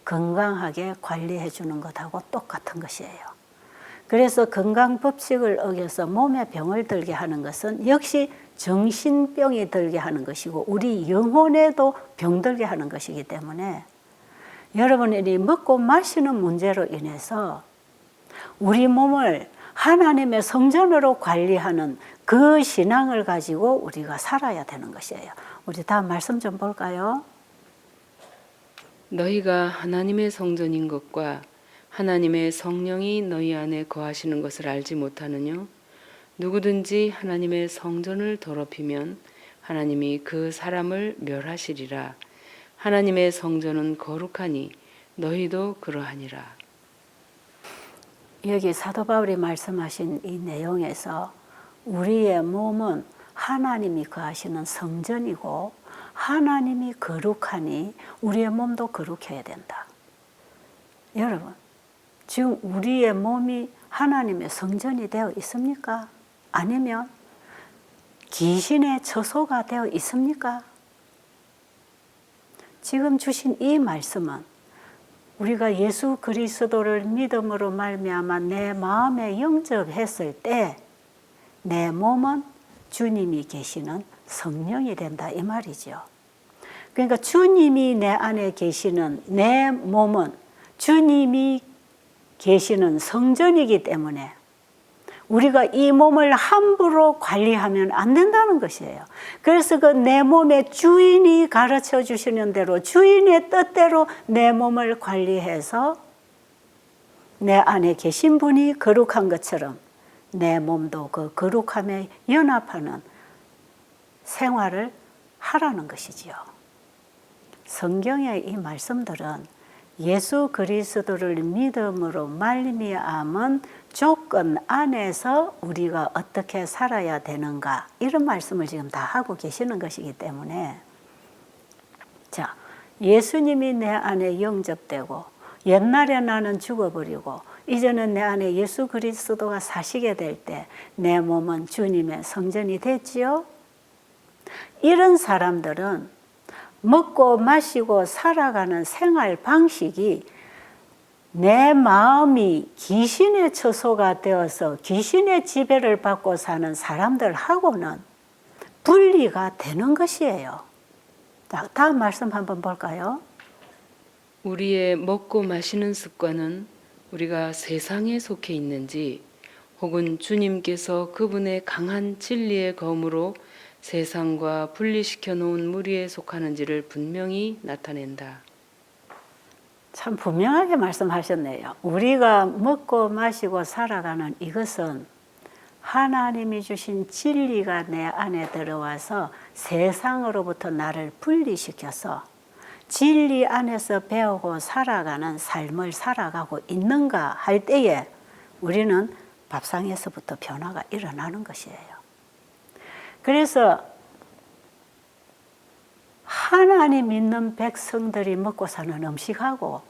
건강하게 관리해 주는 것하고 똑같은 것이에요. 그래서 건강법칙을 어겨서 몸에 병을 들게 하는 것은 역시 정신병이 들게 하는 것이고 우리 영혼에도 병들게 하는 것이기 때문에 여러분이 먹고 마시는 문제로 인해서 우리 몸을 하나님의 성전으로 관리하는 그 신앙을 가지고 우리가 살아야 되는 것이에요. 우리 다음 말씀 좀 볼까요? 너희가 하나님의 성전인 것과 하나님의 성령이 너희 안에 거하시는 것을 알지 못하느냐? 누구든지 하나님의 성전을 더럽히면 하나님이 그 사람을 멸하시리라. 하나님의 성전은 거룩하니 너희도 그러하니라. 여기 사도 바울이 말씀하신 이 내용에서 우리의 몸은 하나님이 거하시는 성전이고 하나님이 거룩하니 우리의 몸도 거룩해야 된다. 여러분, 지금 우리의 몸이 하나님의 성전이 되어 있습니까? 아니면 귀신의 처소가 되어 있습니까? 지금 주신 이 말씀은 우리가 예수 그리스도를 믿음으로 말미암아 내 마음에 영접했을 때 내 몸은 주님이 계시는 성령이 된다 이 말이죠. 그러니까 주님이 내 안에 계시는 내 몸은 주님이 계시는 성전이기 때문에 우리가 이 몸을 함부로 관리하면 안 된다는 것이에요. 그래서 그 내 몸의 주인이 가르쳐 주시는 대로 주인의 뜻대로 내 몸을 관리해서 내 안에 계신 분이 거룩한 것처럼 내 몸도 그 거룩함에 연합하는 생활을 하라는 것이지요. 성경의 이 말씀들은 예수 그리스도를 믿음으로 말미암은 조건 안에서 우리가 어떻게 살아야 되는가 이런 말씀을 지금 다 하고 계시는 것이기 때문에 자, 예수님이 내 안에 영접되고 옛날에 나는 죽어버리고 이제는 내 안에 예수 그리스도가 사시게 될 때 내 몸은 주님의 성전이 됐지요. 이런 사람들은 먹고 마시고 살아가는 생활 방식이 내 마음이 귀신의 처소가 되어서 귀신의 지배를 받고 사는 사람들하고는 분리가 되는 것이에요. 자, 다음 말씀 한번 볼까요? 우리의 먹고 마시는 습관은 우리가 세상에 속해 있는지 혹은 주님께서 그분의 강한 진리의 검으로 세상과 분리시켜 놓은 무리에 속하는지를 분명히 나타낸다. 참 분명하게 말씀하셨네요. 우리가 먹고 마시고 살아가는 이것은 하나님이 주신 진리가 내 안에 들어와서 세상으로부터 나를 분리시켜서 진리 안에서 배우고 살아가는 삶을 살아가고 있는가 할 때에 우리는 밥상에서부터 변화가 일어나는 것이에요. 그래서 하나님 믿는 백성들이 먹고 사는 음식하고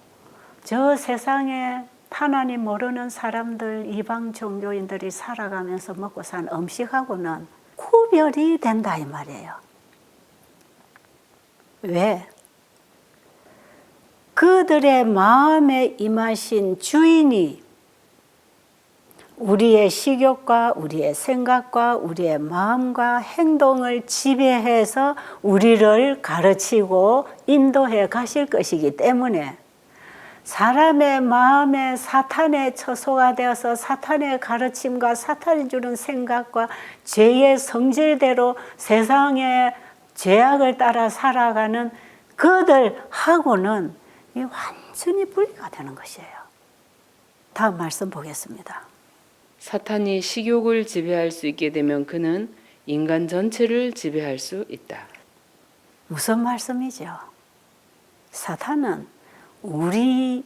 저 세상에 하나님 모르는 사람들, 이방 종교인들이 살아가면서 먹고 사는 음식하고는 구별이 된다 이 말이에요. 왜? 그들의 마음에 임하신 주인이 우리의 식욕과 우리의 생각과 우리의 마음과 행동을 지배해서 우리를 가르치고 인도해 가실 것이기 때문에 사람의 마음에 사탄의 처소가 되어서 사탄의 가르침과 사탄이 주는 생각과 죄의 성질대로 세상의 죄악을 따라 살아가는 그들하고는 완전히 분리가 되는 것이에요. 다음 말씀 보겠습니다. 사탄이 식욕을 지배할 수 있게 되면 그는 인간 전체를 지배할 수 있다. 무슨 말씀이죠? 사탄은 우리를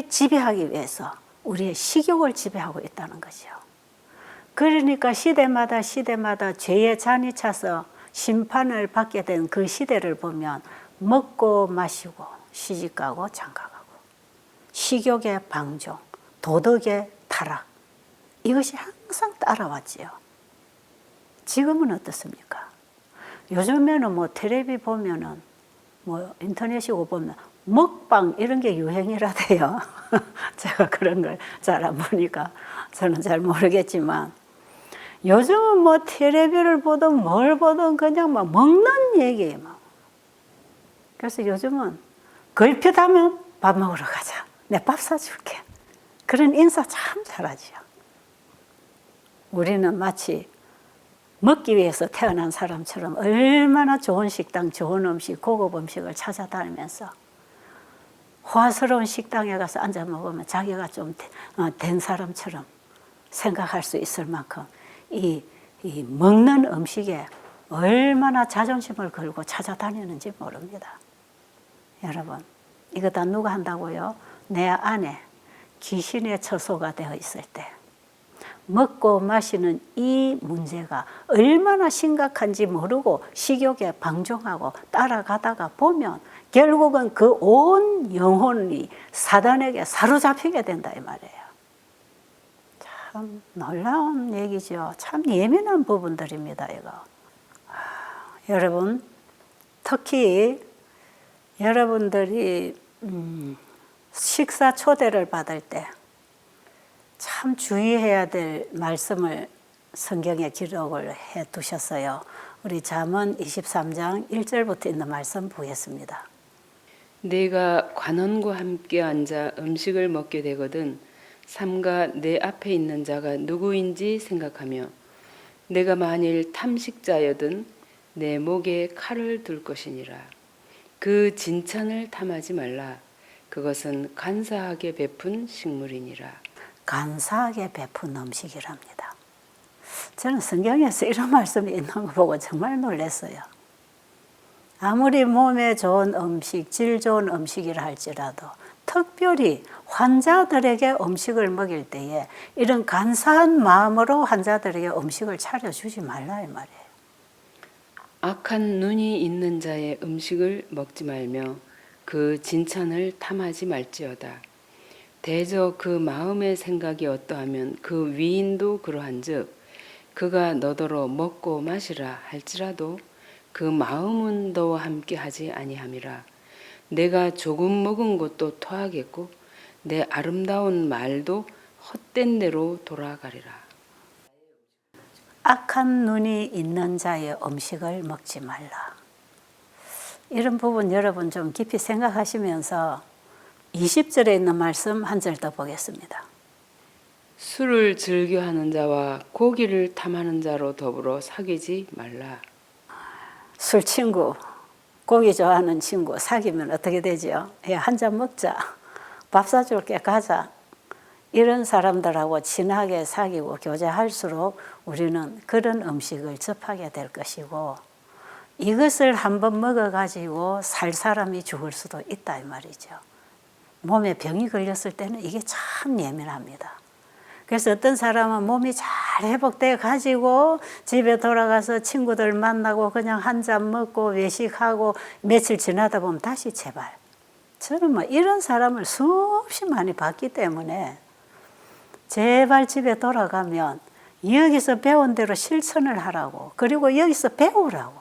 지배하기 위해서 우리의 식욕을 지배하고 있다는 거죠. 그러니까 시대마다 죄의 잔이 차서 심판을 받게 된 그 시대를 보면 먹고 마시고 시집가고 장가가고 식욕의 방종, 도덕의 타락 이것이 항상 따라왔지요. 지금은 어떻습니까? 요즘에는 뭐 텔레비 보면은 뭐 인터넷이고 보면 먹방 이런 게 유행이라대요. 제가 그런 걸 잘 안 보니까 저는 잘 모르겠지만 요즘은 뭐 텔레비를 보든 뭘 보든 그냥 막 먹는 얘기예요. 막. 그래서 요즘은 걸핏하면 밥 먹으러 가자. 내 밥 사줄게. 그런 인사 참 잘하지요. 우리는 마치 먹기 위해서 태어난 사람처럼 얼마나 좋은 식당, 좋은 음식, 고급 음식을 찾아다니면서 호화스러운 식당에 가서 앉아 먹으면 자기가 좀 된 사람처럼 생각할 수 있을 만큼 이 먹는 음식에 얼마나 자존심을 걸고 찾아다니는지 모릅니다. 여러분, 이거 다 누가 한다고요? 내 안에 귀신의 처소가 되어 있을 때 먹고 마시는 이 문제가 얼마나 심각한지 모르고 식욕에 방종하고 따라가다가 보면 결국은 그 온 영혼이 사단에게 사로잡히게 된다 이 말이에요. 참 놀라운 얘기죠. 참 예민한 부분들입니다. 이거. 여러분 특히 여러분들이 식사 초대를 받을 때 참 주의해야 될 말씀을 성경에 기록을 해 두셨어요. 우리 잠언 23장 1절부터 있는 말씀 보겠습니다. 내가 관원과 함께 앉아 음식을 먹게 되거든 삼가 내 앞에 있는 자가 누구인지 생각하며 내가 만일 탐식자여든 내 목에 칼을 둘 것이니라. 그 진찬을 탐하지 말라. 그것은 간사하게 베푼 식물이니라. 간사하게 베푼 음식이랍니다. 저는 성경에서 이런 말씀이 있는 거 보고 정말 놀랐어요. 아무리 몸에 좋은 음식, 질 좋은 음식이라 할지라도 특별히 환자들에게 음식을 먹일 때에 이런 간사한 마음으로 환자들에게 음식을 차려주지 말라 이 말이에요. 악한 눈이 있는 자의 음식을 먹지 말며 그 진찬을 탐하지 말지어다. 대저 그 마음의 생각이 어떠하면 그 위인도 그러한즉 그가 너더러 먹고 마시라 할지라도 그 마음은 너와 함께 하지 아니함이라. 내가 조금 먹은 것도 토하겠고 내 아름다운 말도 헛된 대로 돌아가리라. 악한 눈이 있는 자의 음식을 먹지 말라. 이런 부분 여러분 좀 깊이 생각하시면서 20절에 있는 말씀 한 절 더 보겠습니다. 술을 즐겨하는 자와 고기를 탐하는 자로 더불어 사귀지 말라. 술 친구, 고기 좋아하는 친구 사귀면 어떻게 되죠? 한 잔 먹자, 밥 사줄게 가자. 이런 사람들하고 친하게 사귀고 교제할수록 우리는 그런 음식을 접하게 될 것이고 이것을 한번 먹어가지고 살 사람이 죽을 수도 있다 이 말이죠. 몸에 병이 걸렸을 때는 이게 참 예민합니다. 그래서 어떤 사람은 몸이 잘 회복돼 가지고 집에 돌아가서 친구들 만나고 그냥 한 잔 먹고 외식하고 며칠 지나다 보면 다시 재발. 저는 뭐 이런 사람을 수없이 많이 봤기 때문에 제발 집에 돌아가면 여기서 배운 대로 실천을 하라고, 그리고 여기서 배우라고,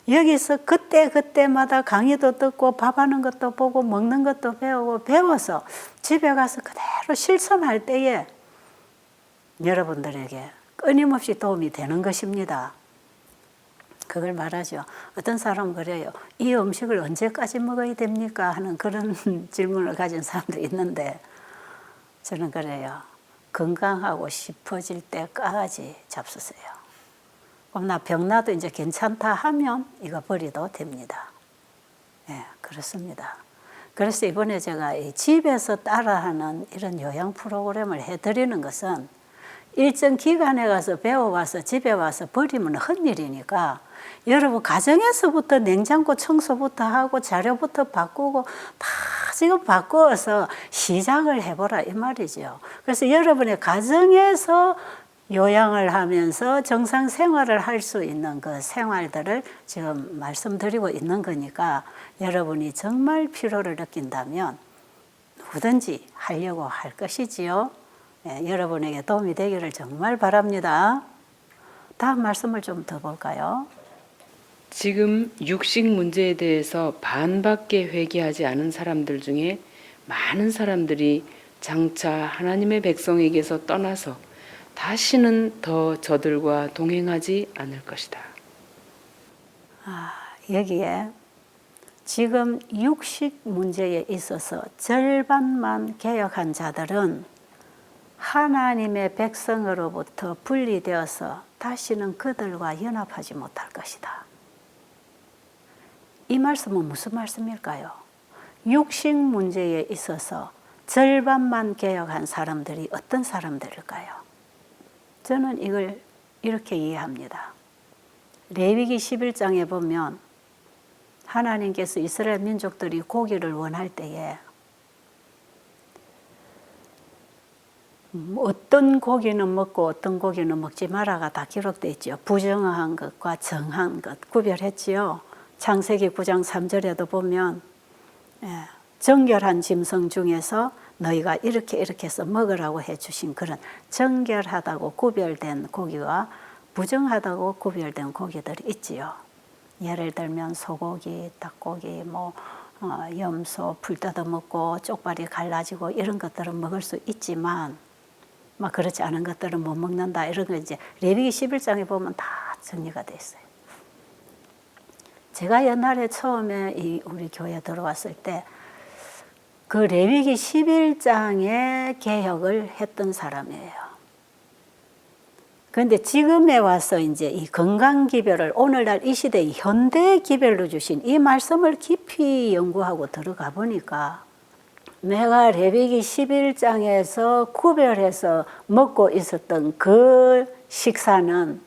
여기서 그때마다 강의도 듣고 밥하는 것도 보고 먹는 것도 배우고 배워서 집에 가서 그대로 실천할 때에 여러분들에게 끊임없이 도움이 되는 것입니다. 그걸 말하죠. 어떤 사람은 그래요. 이 음식을 언제까지 먹어야 됩니까? 하는 그런 질문을 가진 사람도 있는데 저는 그래요. 건강하고 싶어질 때까지 잡수세요. 그럼 나 병나도 이제 괜찮다 하면 이거 버리도 됩니다. 예, 그렇습니다. 그래서 이번에 제가 이 집에서 따라하는 이런 요양 프로그램을 해드리는 것은 일정 기간에 가서 배워와서 집에 와서 버리면 헛일이니까 여러분 가정에서부터 냉장고 청소부터 하고 자료부터 바꾸고 다 지금 바꾸어서 시작을 해보라 이 말이죠. 그래서 여러분의 가정에서 요양을 하면서 정상 생활을 할 수 있는 그 생활들을 지금 말씀드리고 있는 거니까 여러분이 정말 필요를 느낀다면 누구든지 하려고 할 것이지요. 예, 여러분에게 도움이 되기를 정말 바랍니다. 다음 말씀을 좀 더 볼까요? 지금 육식 문제에 대해서 반밖에 회개하지 않은 사람들 중에 많은 사람들이 장차 하나님의 백성에게서 떠나서 다시는 더 저들과 동행하지 않을 것이다. 여기에 지금 육식 문제에 있어서 절반만 개혁한 자들은 하나님의 백성으로부터 분리되어서 다시는 그들과 연합하지 못할 것이다. 이 말씀은 무슨 말씀일까요? 육식 문제에 있어서 절반만 개혁한 사람들이 어떤 사람들일까요? 저는 이걸 이렇게 이해합니다. 레위기 11장에 보면 하나님께서 이스라엘 민족들이 고기를 원할 때에 어떤 고기는 먹고 어떤 고기는 먹지 마라가 다 기록되어 있죠. 부정한 것과 정한 것 구별했지요. 창세기 9장 3절에도 보면 정결한 짐승 중에서 너희가 이렇게 해서 먹으라고 해주신 그런 정결하다고 구별된 고기와 부정하다고 구별된 고기들이 있지요. 예를 들면 소고기, 닭고기, 염소 풀 뜯어 먹고 쪽발이 갈라지고 이런 것들은 먹을 수 있지만 막 그렇지 않은 것들은 못 먹는다. 이런 거 이제 레위기 11장에 보면 다 정리가 돼 있어요. 제가 옛날에 처음에 우리 교회에 들어왔을 때 그 레위기 11장의 개혁을 했던 사람이에요. 그런데 지금에 와서 이제 이 건강기별을 오늘날 이 시대의 현대 기별로 주신 이 말씀을 깊이 연구하고 들어가 보니까 내가 레위기 11장에서 구별해서 먹고 있었던 그 식사는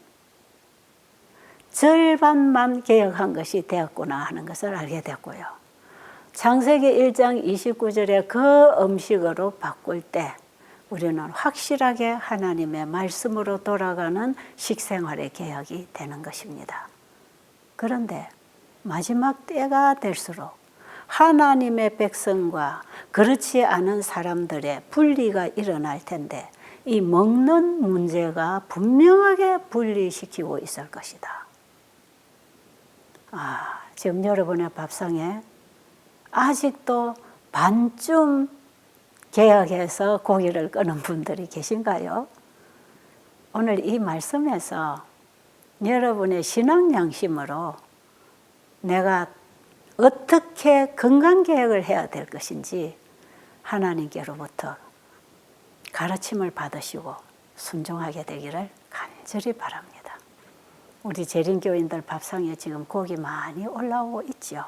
절반만 개혁한 것이 되었구나 하는 것을 알게 됐고요. 창세기 1장 29절에 그 음식으로 바꿀 때 우리는 확실하게 하나님의 말씀으로 돌아가는 식생활의 개혁이 되는 것입니다. 그런데 마지막 때가 될수록 하나님의 백성과 그렇지 않은 사람들의 분리가 일어날 텐데 이 먹는 문제가 분명하게 분리시키고 있을 것이다. 지금 여러분의 밥상에 아직도 반쯤 개혁해서 고기를 끄는 분들이 계신가요? 오늘 이 말씀에서 여러분의 신앙 양심으로 내가 어떻게 건강개혁을 해야 될 것인지 하나님께로부터 가르침을 받으시고 순종하게 되기를 간절히 바랍니다. 우리 재림교인들 밥상에 지금 고기 많이 올라오고 있죠.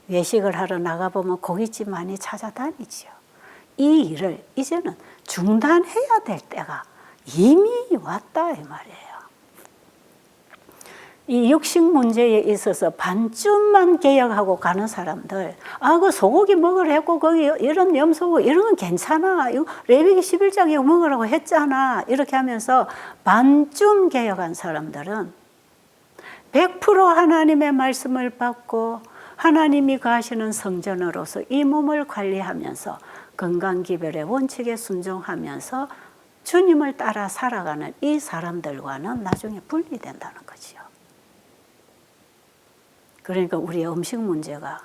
외식을 하러 나가보면 고깃집 많이 찾아다니죠. 이 일을 이제는 중단해야 될 때가 이미 왔다 이 말이에요. 이 육식 문제에 있어서 반쯤만 개혁하고 가는 사람들, 그 소고기 먹으라 했고 거기 이런 염소 이런 건 괜찮아. 이거 레위기 11장에 먹으라고 했잖아. 이렇게 하면서 반쯤 개혁한 사람들은 100% 하나님의 말씀을 받고 하나님이 가시는 성전으로서 이 몸을 관리하면서 건강기별의 원칙에 순종하면서 주님을 따라 살아가는 이 사람들과는 나중에 분리된다는 거지요. 그러니까 우리의 음식 문제가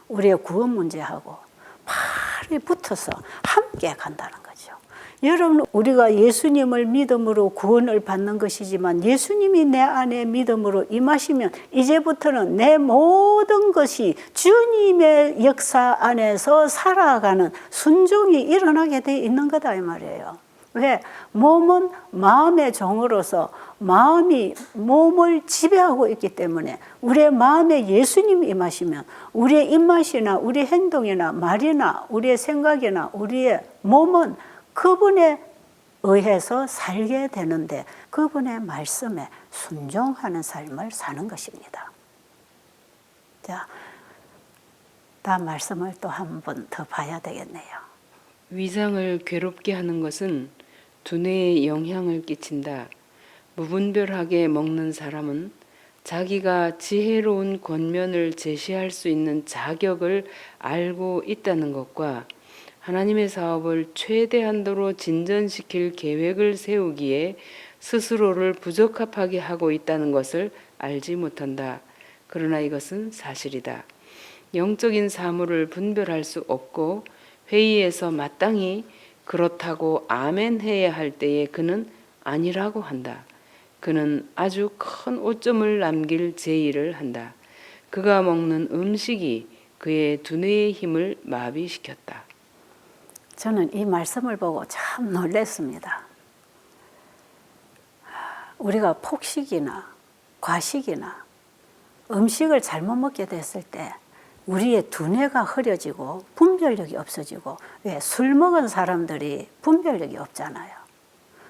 우리의 구원 문제하고 팔이 붙어서 함께 간다는 거죠. 여러분, 우리가 예수님을 믿음으로 구원을 받는 것이지만 예수님이 내 안에 믿음으로 임하시면 이제부터는 내 모든 것이 주님의 역사 안에서 살아가는 순종이 일어나게 돼 있는 거다 이 말이에요. 왜? 몸은 마음의 종으로서 마음이 몸을 지배하고 있기 때문에 우리의 마음에 예수님이 임하시면 우리의 입맛이나 우리의 행동이나 말이나 우리의 생각이나 우리의 몸은 그분에 의해서 살게 되는데 그분의 말씀에 순종하는 삶을 사는 것입니다. 자, 다음 말씀을 또 한 번 더 봐야 되겠네요. 위장을 괴롭게 하는 것은 두뇌에 영향을 끼친다. 무분별하게 먹는 사람은 자기가 지혜로운 권면을 제시할 수 있는 자격을 알고 있다는 것과 하나님의 사업을 최대한도로 진전시킬 계획을 세우기에 스스로를 부적합하게 하고 있다는 것을 알지 못한다. 그러나 이것은 사실이다. 영적인 사물을 분별할 수 없고 회의에서 마땅히 그렇다고 아멘 해야 할 때에 그는 아니라고 한다. 그는 아주 큰 오점을 남길 제의를 한다. 그가 먹는 음식이 그의 두뇌의 힘을 마비시켰다. 저는 이 말씀을 보고 참 놀랐습니다. 우리가 폭식이나 과식이나 음식을 잘못 먹게 됐을 때 우리의 두뇌가 흐려지고 분별력이 없어지고, 왜? 술 먹은 사람들이 분별력이 없잖아요.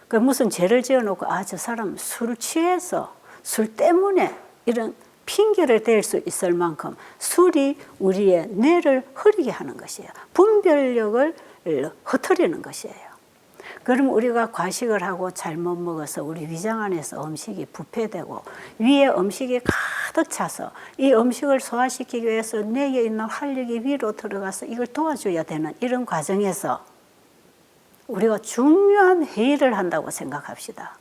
그 무슨 죄를 지어놓고 저 사람 술 취해서 술 때문에 이런 핑계를 댈 수 있을 만큼 술이 우리의 뇌를 흐리게 하는 것이에요. 분별력을 흐트리는 것이에요. 그럼 우리가 과식을 하고 잘못 먹어서 우리 위장 안에서 음식이 부패되고 위에 음식이 가득 차서 이 음식을 소화시키기 위해서 뇌에 있는 활력이 위로 들어가서 이걸 도와줘야 되는 이런 과정에서 우리가 중요한 회의를 한다고 생각합시다.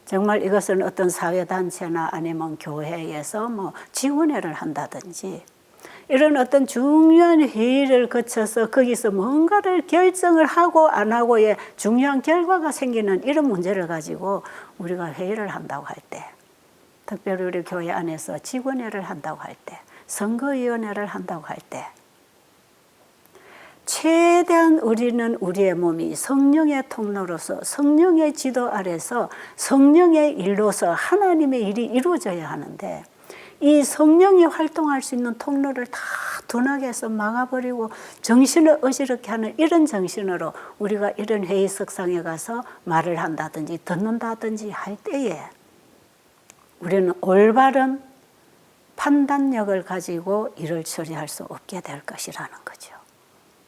정말 이것은 어떤 사회단체나 아니면 교회에서 지원회를 한다든지 이런 어떤 중요한 회의를 거쳐서 거기서 뭔가를 결정을 하고 안 하고의 중요한 결과가 생기는 이런 문제를 가지고 우리가 회의를 한다고 할 때, 특별히 우리 교회 안에서 직원회를 한다고 할 때, 선거위원회를 한다고 할 때, 최대한 우리는 우리의 몸이 성령의 통로로서 성령의 지도 아래서 성령의 일로서 하나님의 일이 이루어져야 하는데, 이 성령이 활동할 수 있는 통로를 다 둔하게 해서 막아버리고 정신을 어지럽게 하는 이런 정신으로 우리가 이런 회의석상에 가서 말을 한다든지 듣는다든지 할 때에 우리는 올바른 판단력을 가지고 일을 처리할 수 없게 될 것이라는 거죠.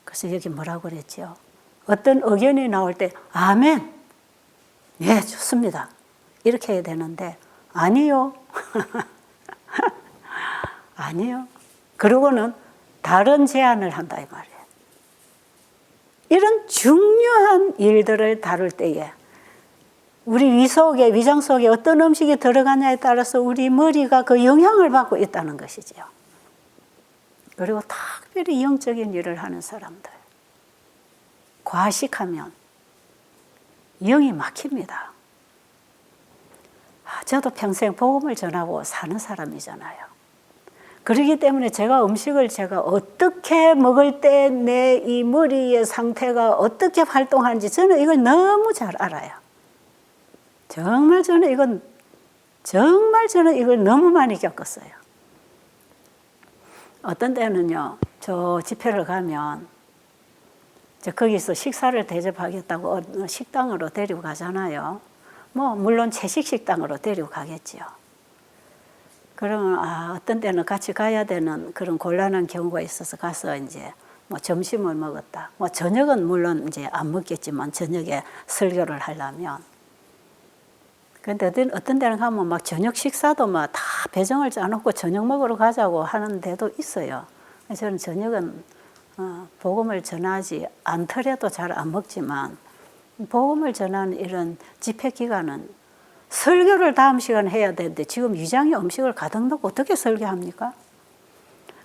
그래서 여기 뭐라고 그랬죠? 어떤 의견이 나올 때 아멘, 네 좋습니다 이렇게 해야 되는데 아니요. 아니요. 그러고는 다른 제안을 한다 이 말이에요. 이런 중요한 일들을 다룰 때에 우리 위장 속에 어떤 음식이 들어가냐에 따라서 우리 머리가 그 영향을 받고 있다는 것이죠. 그리고 특별히 영적인 일을 하는 사람들, 과식하면 영이 막힙니다. 저도 평생 복음을 전하고 사는 사람이잖아요. 그렇기 때문에 음식을 제가 어떻게 먹을 때 내 이 머리의 상태가 어떻게 활동하는지 저는 이걸 너무 잘 알아요. 정말 저는 이걸 너무 많이 겪었어요. 어떤 때는요, 저 집회를 가면 거기서 식사를 대접하겠다고 식당으로 데리고 가잖아요. 물론 채식 식당으로 데리고 가겠지요. 그러면 어떤 때는 같이 가야 되는 그런 곤란한 경우가 있어서 가서 이제 점심을 먹었다. 저녁은 물론 이제 안 먹겠지만 저녁에 설교를 하려면. 근데 어떤 때는 가면 저녁 식사도 다 배정을 짜놓고 저녁 먹으러 가자고 하는 데도 있어요. 저는 저녁은 복음을 전하지 않더라도 잘 안 먹지만 복음을 전하는 이런 집회 기간은 설교를 다음 시간에 해야 되는데 지금 위장에 음식을 가득 넣고 어떻게 설교합니까?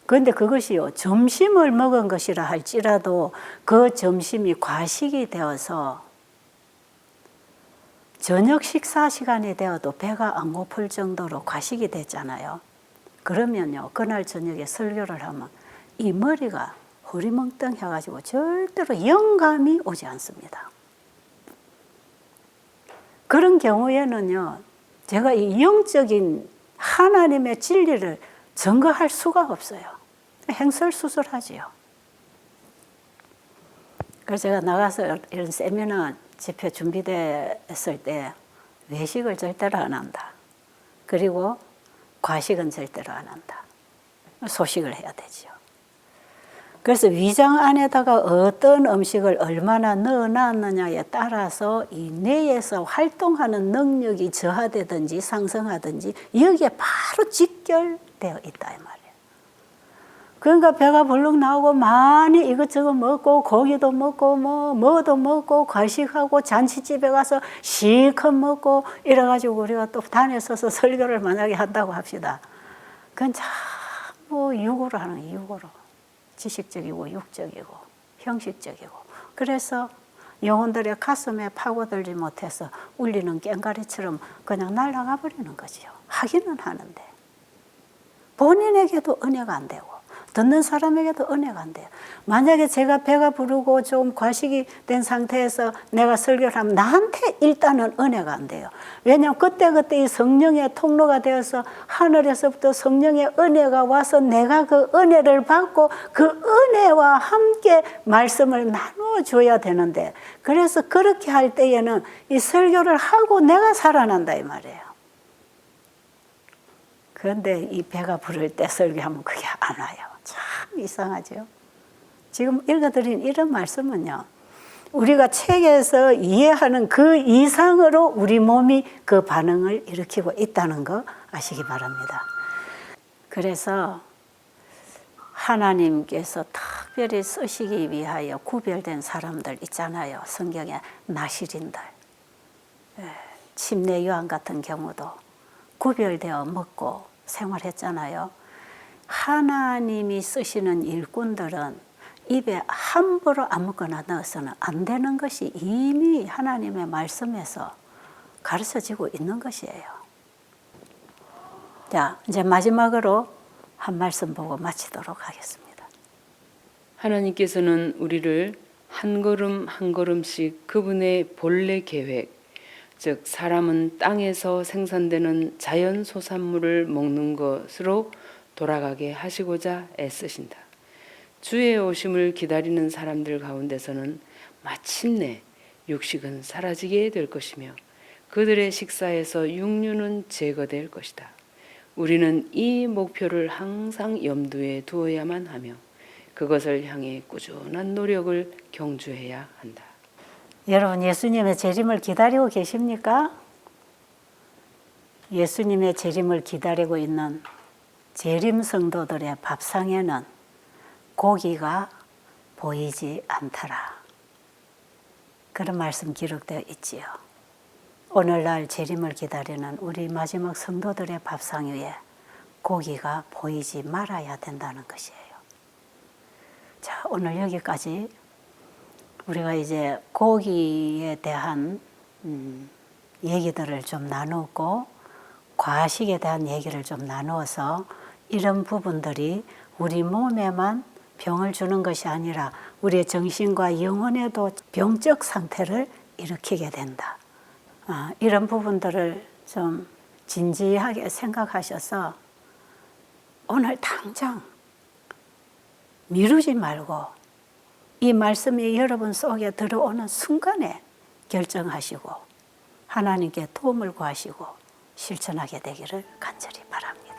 그런데 그것이요, 점심을 먹은 것이라 할지라도 그 점심이 과식이 되어서 저녁 식사 시간이 되어도 배가 안 고플 정도로 과식이 됐잖아요. 그러면요, 그날 저녁에 설교를 하면 이 머리가 허리멍텅해가지고 절대로 영감이 오지 않습니다. 그런 경우에는요, 제가 이 영적인 하나님의 진리를 증거할 수가 없어요. 행설수설하지요. 그래서 제가 나가서 이런 세미나 집회 준비됐을 때 외식을 절대로 안 한다. 그리고 과식은 절대로 안 한다. 소식을 해야 되죠. 그래서 위장 안에다가 어떤 음식을 얼마나 넣어놨느냐에 따라서 이 뇌에서 활동하는 능력이 저하되든지 상승하든지 여기에 바로 직결되어 있다 이 말이에요. 그러니까 배가 벌렁 나오고 많이 이것저것 먹고 고기도 먹고 뭐도 먹고 과식하고 잔치집에 가서 실컷 먹고 이래가지고 우리가 또 단에 서서 설교를 만약에 한다고 합시다. 그건 전부 육으로 하는 육으로. 지식적이고 육적이고 형식적이고, 그래서 영혼들의 가슴에 파고들지 못해서 울리는 꽹가리처럼 그냥 날아가 버리는 거지요. 하기는 하는데 본인에게도 은혜가 안 되고 듣는 사람에게도 은혜가 안 돼요. 만약에 제가 배가 부르고 좀 과식이 된 상태에서 내가 설교를 하면 나한테 일단은 은혜가 안 돼요. 왜냐하면 그때그때 이 성령의 통로가 되어서 하늘에서부터 성령의 은혜가 와서 내가 그 은혜를 받고 그 은혜와 함께 말씀을 나눠줘야 되는데, 그래서 그렇게 할 때에는 이 설교를 하고 내가 살아난다 이 말이에요. 그런데 이 배가 부를 때 설교하면 그게 안 와요. 참 이상하죠. 지금 읽어드린 이런 말씀은요, 우리가 책에서 이해하는 그 이상으로 우리 몸이 그 반응을 일으키고 있다는 거 아시기 바랍니다. 그래서 하나님께서 특별히 쓰시기 위하여 구별된 사람들 있잖아요. 성경에 나실인들, 침례 요한 같은 경우도 구별되어 먹고 생활했잖아요. 하나님이 쓰시는 일꾼들은 입에 함부로 아무거나 넣어서는 안 되는 것이 이미 하나님의 말씀에서 가르쳐지고 있는 것이에요. 자, 이제 마지막으로 한 말씀 보고 마치도록 하겠습니다. 하나님께서는 우리를 한 걸음 한 걸음씩 그분의 본래 계획, 즉 사람은 땅에서 생산되는 자연 소산물을 먹는 것으로 돌아가게 하시고자 애쓰신다. 주의 오심을 기다리는 사람들 가운데서는 마침내 육식은 사라지게 될 것이며 그들의 식사에서 육류는 제거될 것이다. 우리는 이 목표를 항상 염두에 두어야만 하며 그것을 향해 꾸준한 노력을 경주해야 한다. 여러분, 예수님의 재림을 기다리고 계십니까? 예수님의 재림을 기다리고 있는 재림 성도들의 밥상에는 고기가 보이지 않더라. 그런 말씀 기록되어 있지요. 오늘날 재림을 기다리는 우리 마지막 성도들의 밥상 위에 고기가 보이지 말아야 된다는 것이에요. 자, 오늘 여기까지 우리가 이제 고기에 대한 얘기들을 좀 나누고 과식에 대한 얘기를 좀 나누어서 이런 부분들이 우리 몸에만 병을 주는 것이 아니라 우리의 정신과 영혼에도 병적 상태를 일으키게 된다. 이런 부분들을 좀 진지하게 생각하셔서 오늘 당장 미루지 말고 이 말씀이 여러분 속에 들어오는 순간에 결정하시고 하나님께 도움을 구하시고 실천하게 되기를 간절히 바랍니다.